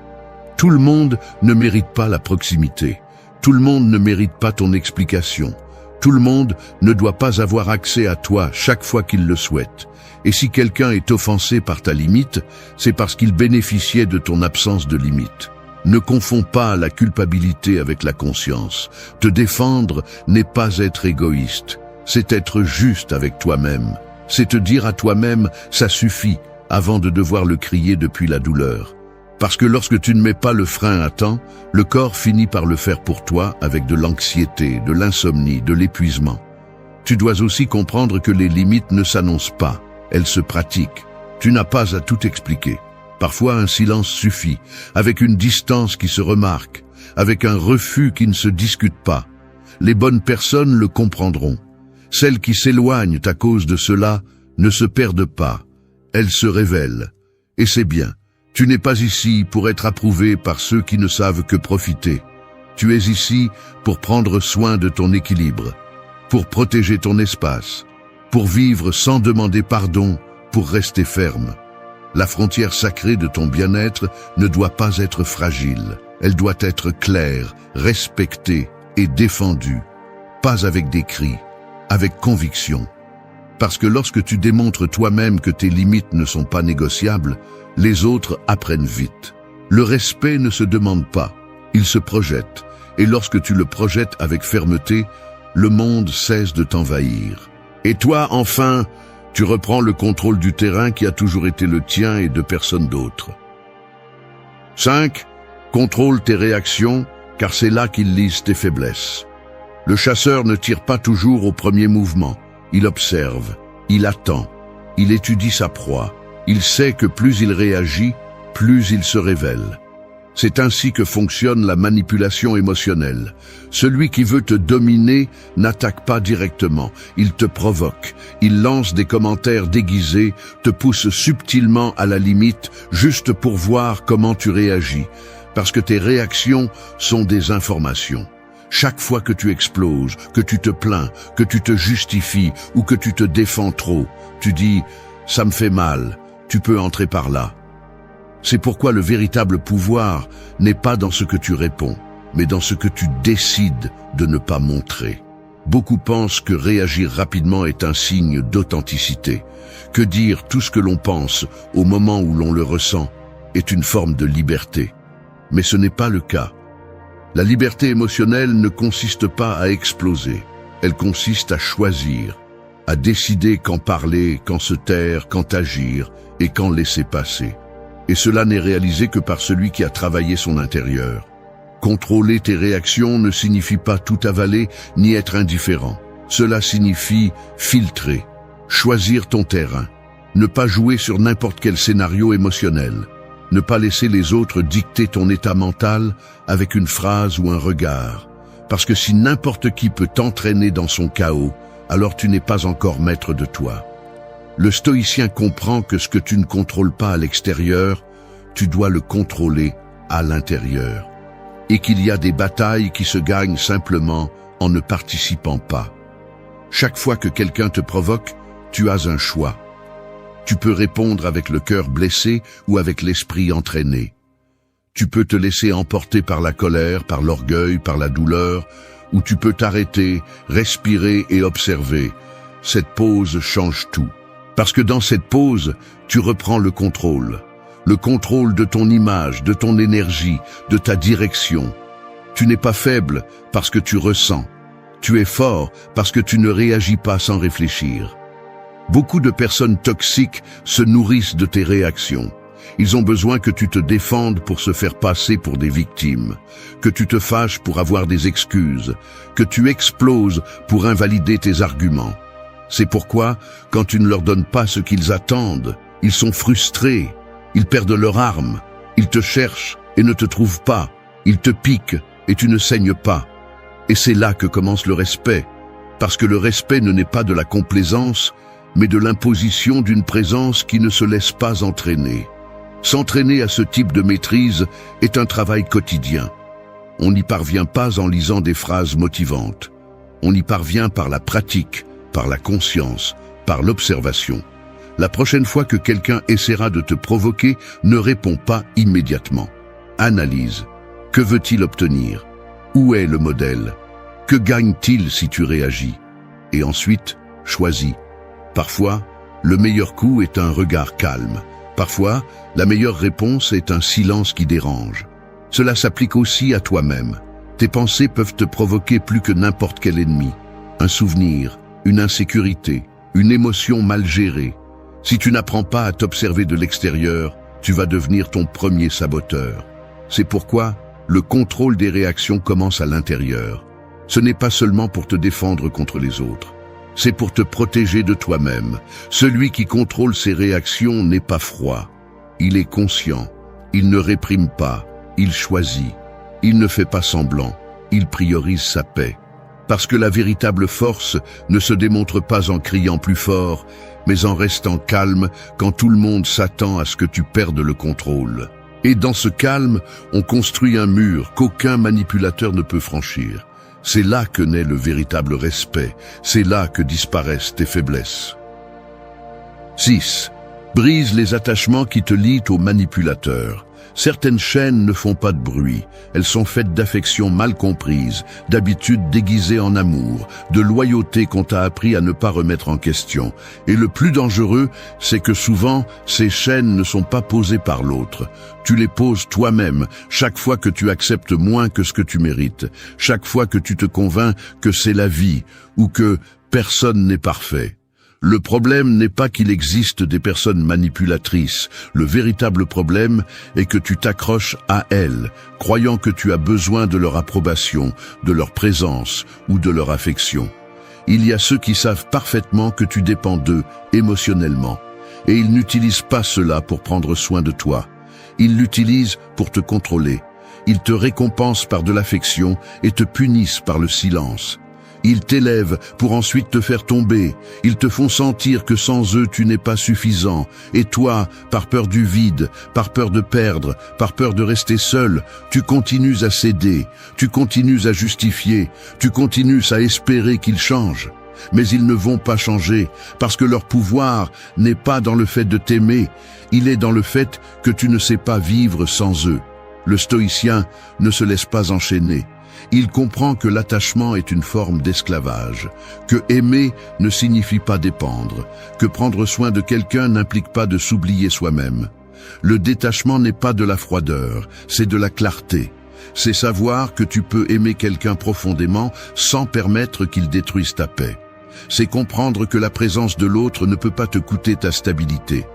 Tout le monde ne mérite pas la proximité. Tout le monde ne mérite pas ton explication. Tout le monde ne doit pas avoir accès à toi chaque fois qu'il le souhaite. Et si quelqu'un est offensé par ta limite, c'est parce qu'il bénéficiait de ton absence de limite. Ne confonds pas la culpabilité avec la conscience. Te défendre n'est pas être égoïste, c'est être juste avec toi-même. C'est te dire à toi-même « ça suffit » avant de devoir le crier depuis la douleur. Parce que lorsque tu ne mets pas le frein à temps, le corps finit par le faire pour toi avec de l'anxiété, de l'insomnie, de l'épuisement. Tu dois aussi comprendre que les limites ne s'annoncent pas, elles se pratiquent. Tu n'as pas à tout expliquer. Parfois un silence suffit, avec une distance qui se remarque, avec un refus qui ne se discute pas. Les bonnes personnes le comprendront. Celles qui s'éloignent à cause de cela ne se perdent pas. Elles se révèlent. Et c'est bien. Tu n'es pas ici pour être approuvé par ceux qui ne savent que profiter. Tu es ici pour prendre soin de ton équilibre, pour protéger ton espace, pour vivre sans demander pardon, pour rester ferme. La frontière sacrée de ton bien-être ne doit pas être fragile. Elle doit être claire, respectée et défendue. Pas avec des cris, avec conviction. Parce que lorsque tu démontres toi-même que tes limites ne sont pas négociables, les autres apprennent vite. Le respect ne se demande pas, il se projette. Et lorsque tu le projettes avec fermeté, le monde cesse de t'envahir. Et toi, enfin, tu reprends le contrôle du terrain qui a toujours été le tien et de personne d'autre. 5. Contrôle tes réactions, car c'est là qu'ils lisent tes faiblesses. Le chasseur ne tire pas toujours au premier mouvement. Il observe, il attend, il étudie sa proie. Il sait que plus il réagit, plus il se révèle. C'est ainsi que fonctionne la manipulation émotionnelle. Celui qui veut te dominer n'attaque pas directement, il te provoque, il lance des commentaires déguisés, te pousse subtilement à la limite, juste pour voir comment tu réagis, parce que tes réactions sont des informations. Chaque fois que tu exploses, que tu te plains, que tu te justifies ou que tu te défends trop, tu dis « ça me fait mal ». Tu peux entrer par là. C'est pourquoi le véritable pouvoir n'est pas dans ce que tu réponds, mais dans ce que tu décides de ne pas montrer. Beaucoup pensent que réagir rapidement est un signe d'authenticité, que dire tout ce que l'on pense au moment où l'on le ressent est une forme de liberté. Mais ce n'est pas le cas. La liberté émotionnelle ne consiste pas à exploser, elle consiste à choisir, à décider quand parler, quand se taire, quand agir, et quand laisser passer. Et cela n'est réalisé que par celui qui a travaillé son intérieur. Contrôler tes réactions ne signifie pas tout avaler ni être indifférent. Cela signifie filtrer, choisir ton terrain, ne pas jouer sur n'importe quel scénario émotionnel, ne pas laisser les autres dicter ton état mental avec une phrase ou un regard. Parce que si n'importe qui peut t'entraîner dans son chaos, alors tu n'es pas encore maître de toi. Le stoïcien comprend que ce que tu ne contrôles pas à l'extérieur, tu dois le contrôler à l'intérieur. Et qu'il y a des batailles qui se gagnent simplement en ne participant pas. Chaque fois que quelqu'un te provoque, tu as un choix. Tu peux répondre avec le cœur blessé ou avec l'esprit entraîné. Tu peux te laisser emporter par la colère, par l'orgueil, par la douleur, ou tu peux t'arrêter, respirer et observer. Cette pause change tout. Parce que dans cette pause, tu reprends le contrôle de ton image, de ton énergie, de ta direction. Tu n'es pas faible parce que tu ressens. Tu es fort parce que tu ne réagis pas sans réfléchir. Beaucoup de personnes toxiques se nourrissent de tes réactions. Ils ont besoin que tu te défendes pour se faire passer pour des victimes, que tu te fâches pour avoir des excuses, que tu exploses pour invalider tes arguments. C'est pourquoi, quand tu ne leur donnes pas ce qu'ils attendent, ils sont frustrés, ils perdent leur arme, ils te cherchent et ne te trouvent pas, ils te piquent et tu ne saignes pas. Et c'est là que commence le respect, parce que le respect ne naît pas de la complaisance, mais de l'imposition d'une présence qui ne se laisse pas entraîner. S'entraîner à ce type de maîtrise est un travail quotidien. On n'y parvient pas en lisant des phrases motivantes. On y parvient par la pratique, par la conscience, par l'observation. La prochaine fois que quelqu'un essaiera de te provoquer, ne réponds pas immédiatement. Analyse. Que veut-il obtenir? Où est le modèle? Que gagne-t-il si tu réagis? Et ensuite, choisis. Parfois, le meilleur coup est un regard calme. Parfois, la meilleure réponse est un silence qui dérange. Cela s'applique aussi à toi-même. Tes pensées peuvent te provoquer plus que n'importe quel ennemi. Un souvenir, une insécurité, une émotion mal gérée. Si tu n'apprends pas à t'observer de l'extérieur, tu vas devenir ton premier saboteur. C'est pourquoi le contrôle des réactions commence à l'intérieur. Ce n'est pas seulement pour te défendre contre les autres. C'est pour te protéger de toi-même. Celui qui contrôle ses réactions n'est pas froid. Il est conscient. Il ne réprime pas. Il choisit. Il ne fait pas semblant. Il priorise sa paix. Parce que la véritable force ne se démontre pas en criant plus fort, mais en restant calme quand tout le monde s'attend à ce que tu perdes le contrôle. Et dans ce calme, on construit un mur qu'aucun manipulateur ne peut franchir. C'est là que naît le véritable respect. C'est là que disparaissent tes faiblesses. 6. Brise les attachements qui te lient au manipulateur. Certaines chaînes ne font pas de bruit. Elles sont faites d'affections mal comprises, d'habitudes déguisées en amour, de loyauté qu'on t'a appris à ne pas remettre en question. Et le plus dangereux, c'est que souvent, ces chaînes ne sont pas posées par l'autre. Tu les poses toi-même, chaque fois que tu acceptes moins que ce que tu mérites, chaque fois que tu te convaincs que c'est la vie, ou que personne n'est parfait. Le problème n'est pas qu'il existe des personnes manipulatrices. Le véritable problème est que tu t'accroches à elles, croyant que tu as besoin de leur approbation, de leur présence ou de leur affection. Il y a ceux qui savent parfaitement que tu dépends d'eux émotionnellement, et ils n'utilisent pas cela pour prendre soin de toi. Ils l'utilisent pour te contrôler. Ils te récompensent par de l'affection et te punissent par le silence. Ils t'élèvent pour ensuite te faire tomber. Ils te font sentir que sans eux tu n'es pas suffisant. Et toi, par peur du vide, par peur de perdre, par peur de rester seul, tu continues à céder, tu continues à justifier, tu continues à espérer qu'ils changent. Mais ils ne vont pas changer, parce que leur pouvoir n'est pas dans le fait de t'aimer, il est dans le fait que tu ne sais pas vivre sans eux. Le stoïcien ne se laisse pas enchaîner. Il comprend que l'attachement est une forme d'esclavage, que aimer ne signifie pas dépendre, que prendre soin de quelqu'un n'implique pas de s'oublier soi-même. Le détachement n'est pas de la froideur, c'est de la clarté. C'est savoir que tu peux aimer quelqu'un profondément sans permettre qu'il détruise ta paix. C'est comprendre que la présence de l'autre ne peut pas te coûter ta stabilité,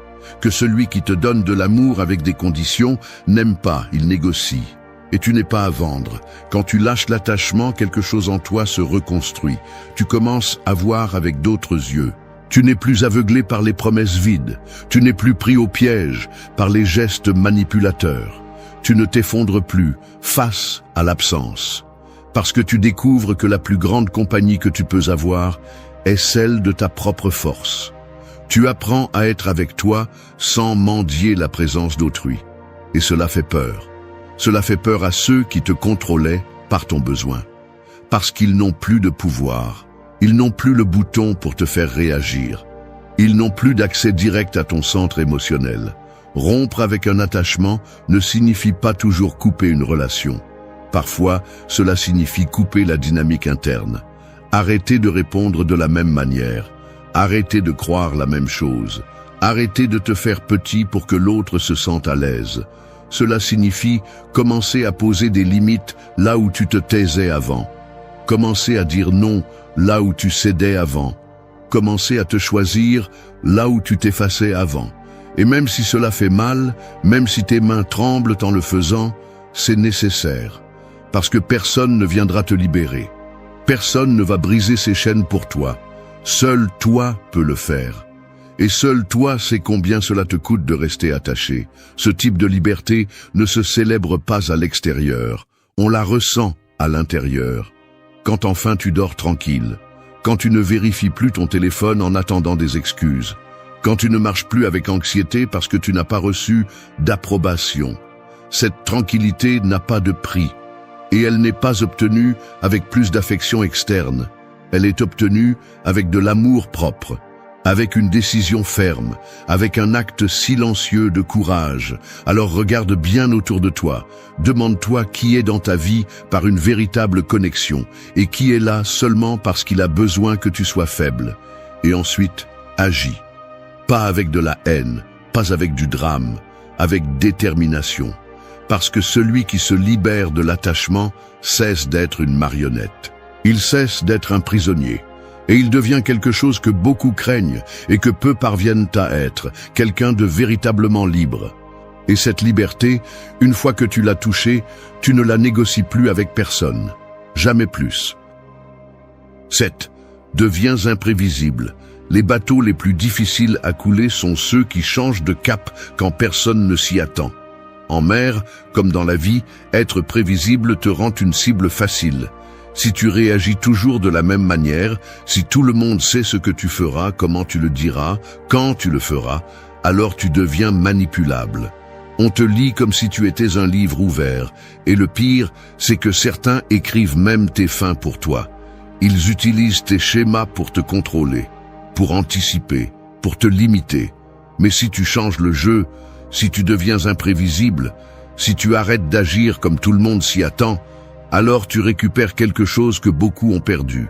que celui qui te donne de l'amour avec des conditions n'aime pas, il négocie. Et tu n'es pas à vendre. Quand tu lâches l'attachement, quelque chose en toi se reconstruit. Tu commences à voir avec d'autres yeux. Tu n'es plus aveuglé par les promesses vides. Tu n'es plus pris au piège par les gestes manipulateurs. Tu ne t'effondres plus face à l'absence. Parce que tu découvres que la plus grande compagnie que tu peux avoir est celle de ta propre force. Tu apprends à être avec toi sans mendier la présence d'autrui. Et cela fait peur. Cela fait peur à ceux qui te contrôlaient par ton besoin. Parce qu'ils n'ont plus de pouvoir. Ils n'ont plus le bouton pour te faire réagir. Ils n'ont plus d'accès direct à ton centre émotionnel. Rompre avec un attachement ne signifie pas toujours couper une relation. Parfois, cela signifie couper la dynamique interne. Arrêter de répondre de la même manière. Arrêter de croire la même chose. Arrêter de te faire petit pour que l'autre se sente à l'aise. Cela signifie commencer à poser des limites là où tu te taisais avant. Commencer à dire non là où tu cédais avant. Commencer à te choisir là où tu t'effaçais avant. Et même si cela fait mal, même si tes mains tremblent en le faisant, c'est nécessaire. Parce que personne ne viendra te libérer. Personne ne va briser ces chaînes pour toi. Seul toi peux le faire. Et seul toi sais combien cela te coûte de rester attaché. Ce type de liberté ne se célèbre pas à l'extérieur, on la ressent à l'intérieur. Quand enfin tu dors tranquille, quand tu ne vérifies plus ton téléphone en attendant des excuses, quand tu ne marches plus avec anxiété parce que tu n'as pas reçu d'approbation. Cette tranquillité n'a pas de prix, et elle n'est pas obtenue avec plus d'affection externe. Elle est obtenue avec de l'amour propre, avec une décision ferme, avec un acte silencieux de courage. Alors regarde bien autour de toi. Demande-toi qui est dans ta vie par une véritable connexion et qui est là seulement parce qu'il a besoin que tu sois faible. Et ensuite, agis. Pas avec de la haine, pas avec du drame, avec détermination. Parce que celui qui se libère de l'attachement cesse d'être une marionnette. Il cesse d'être un prisonnier. Et il devient quelque chose que beaucoup craignent et que peu parviennent à être, quelqu'un de véritablement libre. Et cette liberté, une fois que tu l'as touchée, tu ne la négocies plus avec personne. Jamais plus. 7. Deviens imprévisible. Les bateaux les plus difficiles à couler sont ceux qui changent de cap quand personne ne s'y attend. En mer, comme dans la vie, être prévisible te rend une cible facile. Si tu réagis toujours de la même manière, si tout le monde sait ce que tu feras, comment tu le diras, quand tu le feras, alors tu deviens manipulable. On te lit comme si tu étais un livre ouvert, et le pire, c'est que certains écrivent même tes fins pour toi. Ils utilisent tes schémas pour te contrôler, pour anticiper, pour te limiter. Mais si tu changes le jeu, si tu deviens imprévisible, si tu arrêtes d'agir comme tout le monde s'y attend, alors tu récupères quelque chose que beaucoup ont perdu,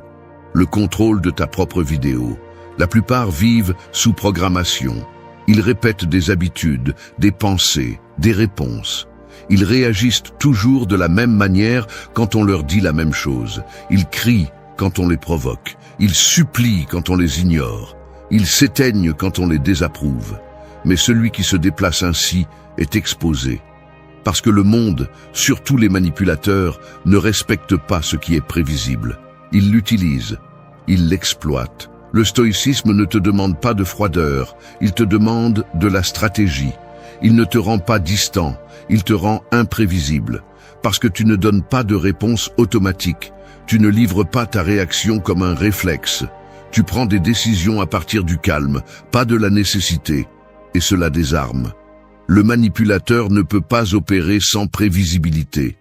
le contrôle de ta propre vidéo. La plupart vivent sous programmation. Ils répètent des habitudes, des pensées, des réponses. Ils réagissent toujours de la même manière quand on leur dit la même chose. Ils crient quand on les provoque. Ils supplient quand on les ignore. Ils s'éteignent quand on les désapprouve. Mais celui qui se déplace ainsi est exposé. Parce que le monde, surtout les manipulateurs, ne respecte pas ce qui est prévisible. Ils l'utilisent, ils l'exploitent. Le stoïcisme ne te demande pas de froideur, il te demande de la stratégie. Il ne te rend pas distant, il te rend imprévisible. Parce que tu ne donnes pas de réponse automatique. Tu ne livres pas ta réaction comme un réflexe. Tu prends des décisions à partir du calme, pas de la nécessité. Et cela désarme. Le manipulateur ne peut pas opérer sans prévisibilité.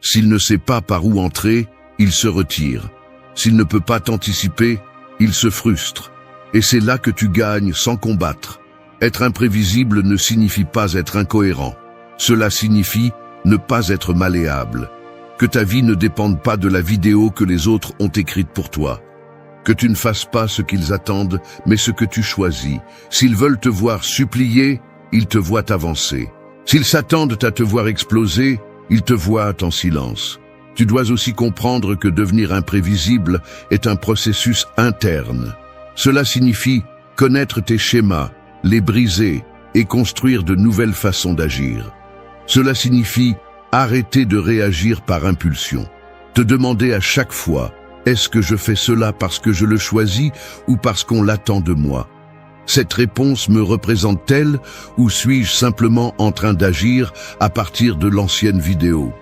S'il ne sait pas par où entrer, il se retire. S'il ne peut pas t'anticiper, il se frustre. Et c'est là que tu gagnes sans combattre. Être imprévisible ne signifie pas être incohérent. Cela signifie ne pas être malléable. Que ta vie ne dépende pas de la vidéo que les autres ont écrite pour toi. Que tu ne fasses pas ce qu'ils attendent, mais ce que tu choisis. S'ils veulent te voir supplier, ils te voient avancer. S'ils s'attendent à te voir exploser, ils te voient en silence. Tu dois aussi comprendre que devenir imprévisible est un processus interne. Cela signifie connaître tes schémas, les briser et construire de nouvelles façons d'agir. Cela signifie arrêter de réagir par impulsion. Te demander à chaque fois, est-ce que je fais cela parce que je le choisis ou parce qu'on l'attend de moi ? Cette réponse me représente-t-elle ou suis-je simplement en train d'agir à partir de l'ancienne vidéo ?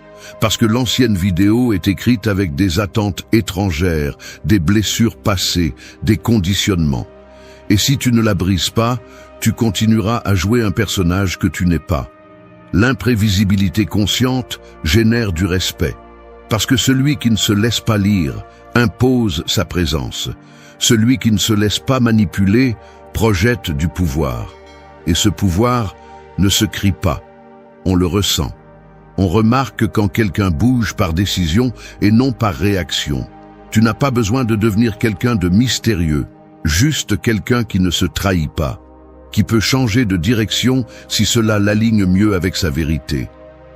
Parce que l'ancienne vidéo est écrite avec des attentes étrangères, des blessures passées, des conditionnements. Et si tu ne la brises pas, tu continueras à jouer un personnage que tu n'es pas. L'imprévisibilité consciente génère du respect. Parce que celui qui ne se laisse pas lire impose sa présence. Celui qui ne se laisse pas manipuler projette du pouvoir. Et ce pouvoir ne se crie pas, on le ressent. On remarque quand quelqu'un bouge par décision et non par réaction. Tu n'as pas besoin de devenir quelqu'un de mystérieux, juste quelqu'un qui ne se trahit pas, qui peut changer de direction si cela l'aligne mieux avec sa vérité,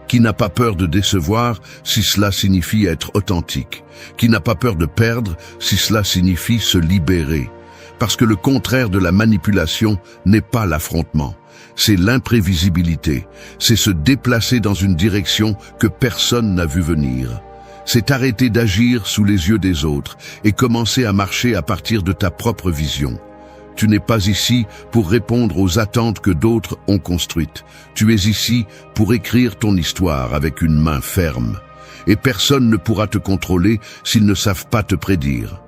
qui n'a pas peur de décevoir si cela signifie être authentique, qui n'a pas peur de perdre si cela signifie se libérer. Parce que le contraire de la manipulation n'est pas l'affrontement, c'est l'imprévisibilité, c'est se déplacer dans une direction que personne n'a vu venir. C'est arrêter d'agir sous les yeux des autres et commencer à marcher à partir de ta propre vision. Tu n'es pas ici pour répondre aux attentes que d'autres ont construites. Tu es ici pour écrire ton histoire avec une main ferme. Et personne ne pourra te contrôler s'ils ne savent pas te prédire.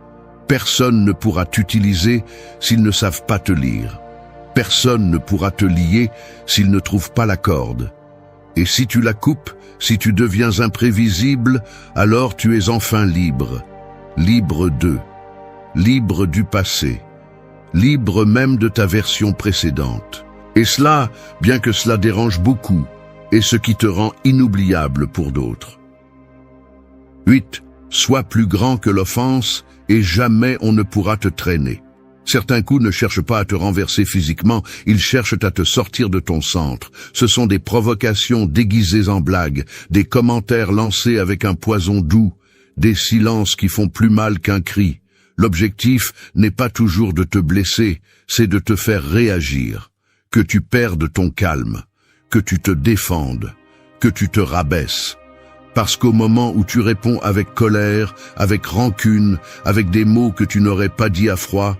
Personne ne pourra t'utiliser s'ils ne savent pas te lire. Personne ne pourra te lier s'ils ne trouvent pas la corde. Et si tu la coupes, si tu deviens imprévisible, alors tu es enfin libre. Libre d'eux. Libre du passé. Libre même de ta version précédente. Et cela, bien que cela dérange beaucoup, est ce qui te rend inoubliable pour d'autres. 8. Sois plus grand que l'offense et jamais on ne pourra te traîner. Certains coups ne cherchent pas à te renverser physiquement, ils cherchent à te sortir de ton centre. Ce sont des provocations déguisées en blagues, des commentaires lancés avec un poison doux, des silences qui font plus mal qu'un cri. L'objectif n'est pas toujours de te blesser, c'est de te faire réagir, que tu perdes ton calme, que tu te défendes, que tu te rabaisses. Parce qu'au moment où tu réponds avec colère, avec rancune, avec des mots que tu n'aurais pas dit à froid,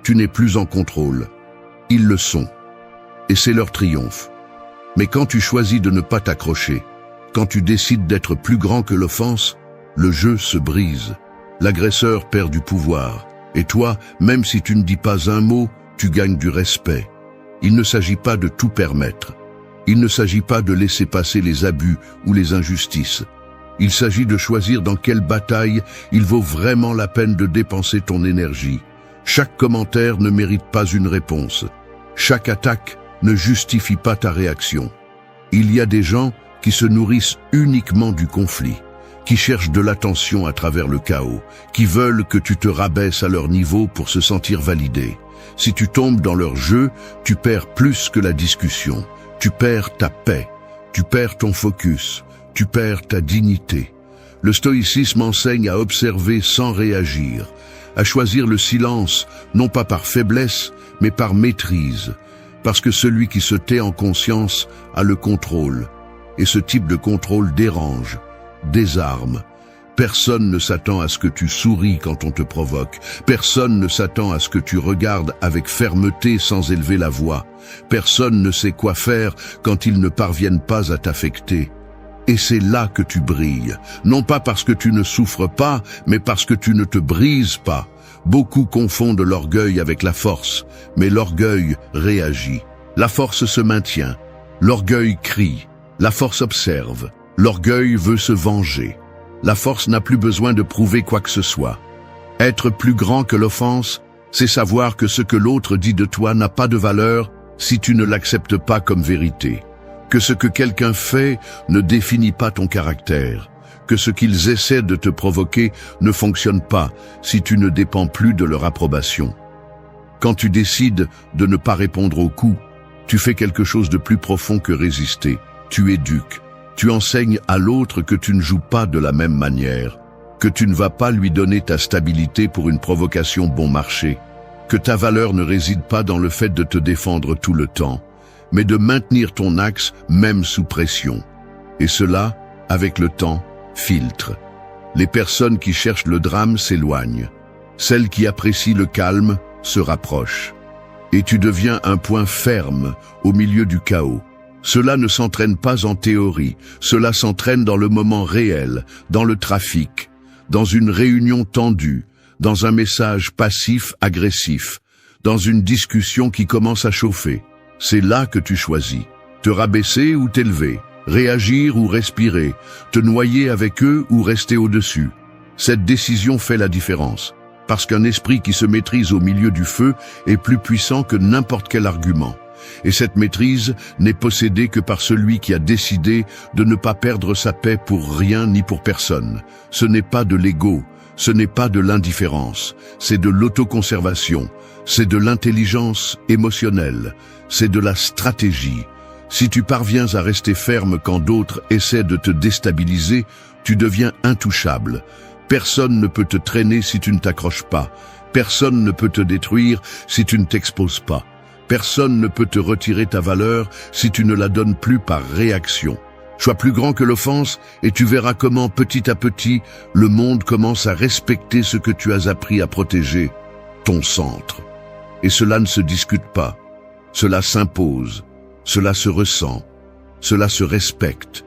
tu n'es plus en contrôle. Ils le sont. Et c'est leur triomphe. Mais quand tu choisis de ne pas t'accrocher, quand tu décides d'être plus grand que l'offense, le jeu se brise. L'agresseur perd du pouvoir. Et toi, même si tu ne dis pas un mot, tu gagnes du respect. Il ne s'agit pas de tout permettre. Il ne s'agit pas de laisser passer les abus ou les injustices. Il s'agit de choisir dans quelle bataille il vaut vraiment la peine de dépenser ton énergie. Chaque commentaire ne mérite pas une réponse. Chaque attaque ne justifie pas ta réaction. Il y a des gens qui se nourrissent uniquement du conflit, qui cherchent de l'attention à travers le chaos, qui veulent que tu te rabaisses à leur niveau pour se sentir validé. Si tu tombes dans leur jeu, tu perds plus que la discussion. Tu perds ta paix, tu perds ton focus, tu perds ta dignité. Le stoïcisme enseigne à observer sans réagir, à choisir le silence, non pas par faiblesse, mais par maîtrise, parce que celui qui se tait en conscience a le contrôle, et ce type de contrôle dérange, désarme. Personne ne s'attend à ce que tu souris quand on te provoque. Personne ne s'attend à ce que tu regardes avec fermeté sans élever la voix. Personne ne sait quoi faire quand ils ne parviennent pas à t'affecter. Et c'est là que tu brilles. Non pas parce que tu ne souffres pas, mais parce que tu ne te brises pas. Beaucoup confondent l'orgueil avec la force, mais l'orgueil réagit. La force se maintient. L'orgueil crie. La force observe. L'orgueil veut se venger. La force n'a plus besoin de prouver quoi que ce soit. Être plus grand que l'offense, c'est savoir que ce que l'autre dit de toi n'a pas de valeur si tu ne l'acceptes pas comme vérité. Que ce que quelqu'un fait ne définit pas ton caractère. Que ce qu'ils essaient de te provoquer ne fonctionne pas si tu ne dépends plus de leur approbation. Quand tu décides de ne pas répondre aux coups, tu fais quelque chose de plus profond que résister. Tu éduques. Tu enseignes à l'autre que tu ne joues pas de la même manière, que tu ne vas pas lui donner ta stabilité pour une provocation bon marché, que ta valeur ne réside pas dans le fait de te défendre tout le temps, mais de maintenir ton axe même sous pression. Et cela, avec le temps, filtre. Les personnes qui cherchent le drame s'éloignent. Celles qui apprécient le calme se rapprochent. Et tu deviens un point ferme au milieu du chaos. Cela ne s'entraîne pas en théorie, cela s'entraîne dans le moment réel, dans le trafic, dans une réunion tendue, dans un message passif-agressif, dans une discussion qui commence à chauffer. C'est là que tu choisis. Te rabaisser ou t'élever, réagir ou respirer, te noyer avec eux ou rester au-dessus. Cette décision fait la différence, parce qu'un esprit qui se maîtrise au milieu du feu est plus puissant que n'importe quel argument. Et cette maîtrise n'est possédée que par celui qui a décidé de ne pas perdre sa paix pour rien ni pour personne. Ce n'est pas de l'ego, ce n'est pas de l'indifférence, c'est de l'autoconservation, c'est de l'intelligence émotionnelle, c'est de la stratégie. Si tu parviens à rester ferme quand d'autres essaient de te déstabiliser, tu deviens intouchable. Personne ne peut te traîner si tu ne t'accroches pas. Personne ne peut te détruire si tu ne t'exposes pas. Personne ne peut te retirer ta valeur si tu ne la donnes plus par réaction. Sois plus grand que l'offense et tu verras comment petit à petit, le monde commence à respecter ce que tu as appris à protéger, ton centre. Et cela ne se discute pas, cela s'impose, cela se ressent, cela se respecte.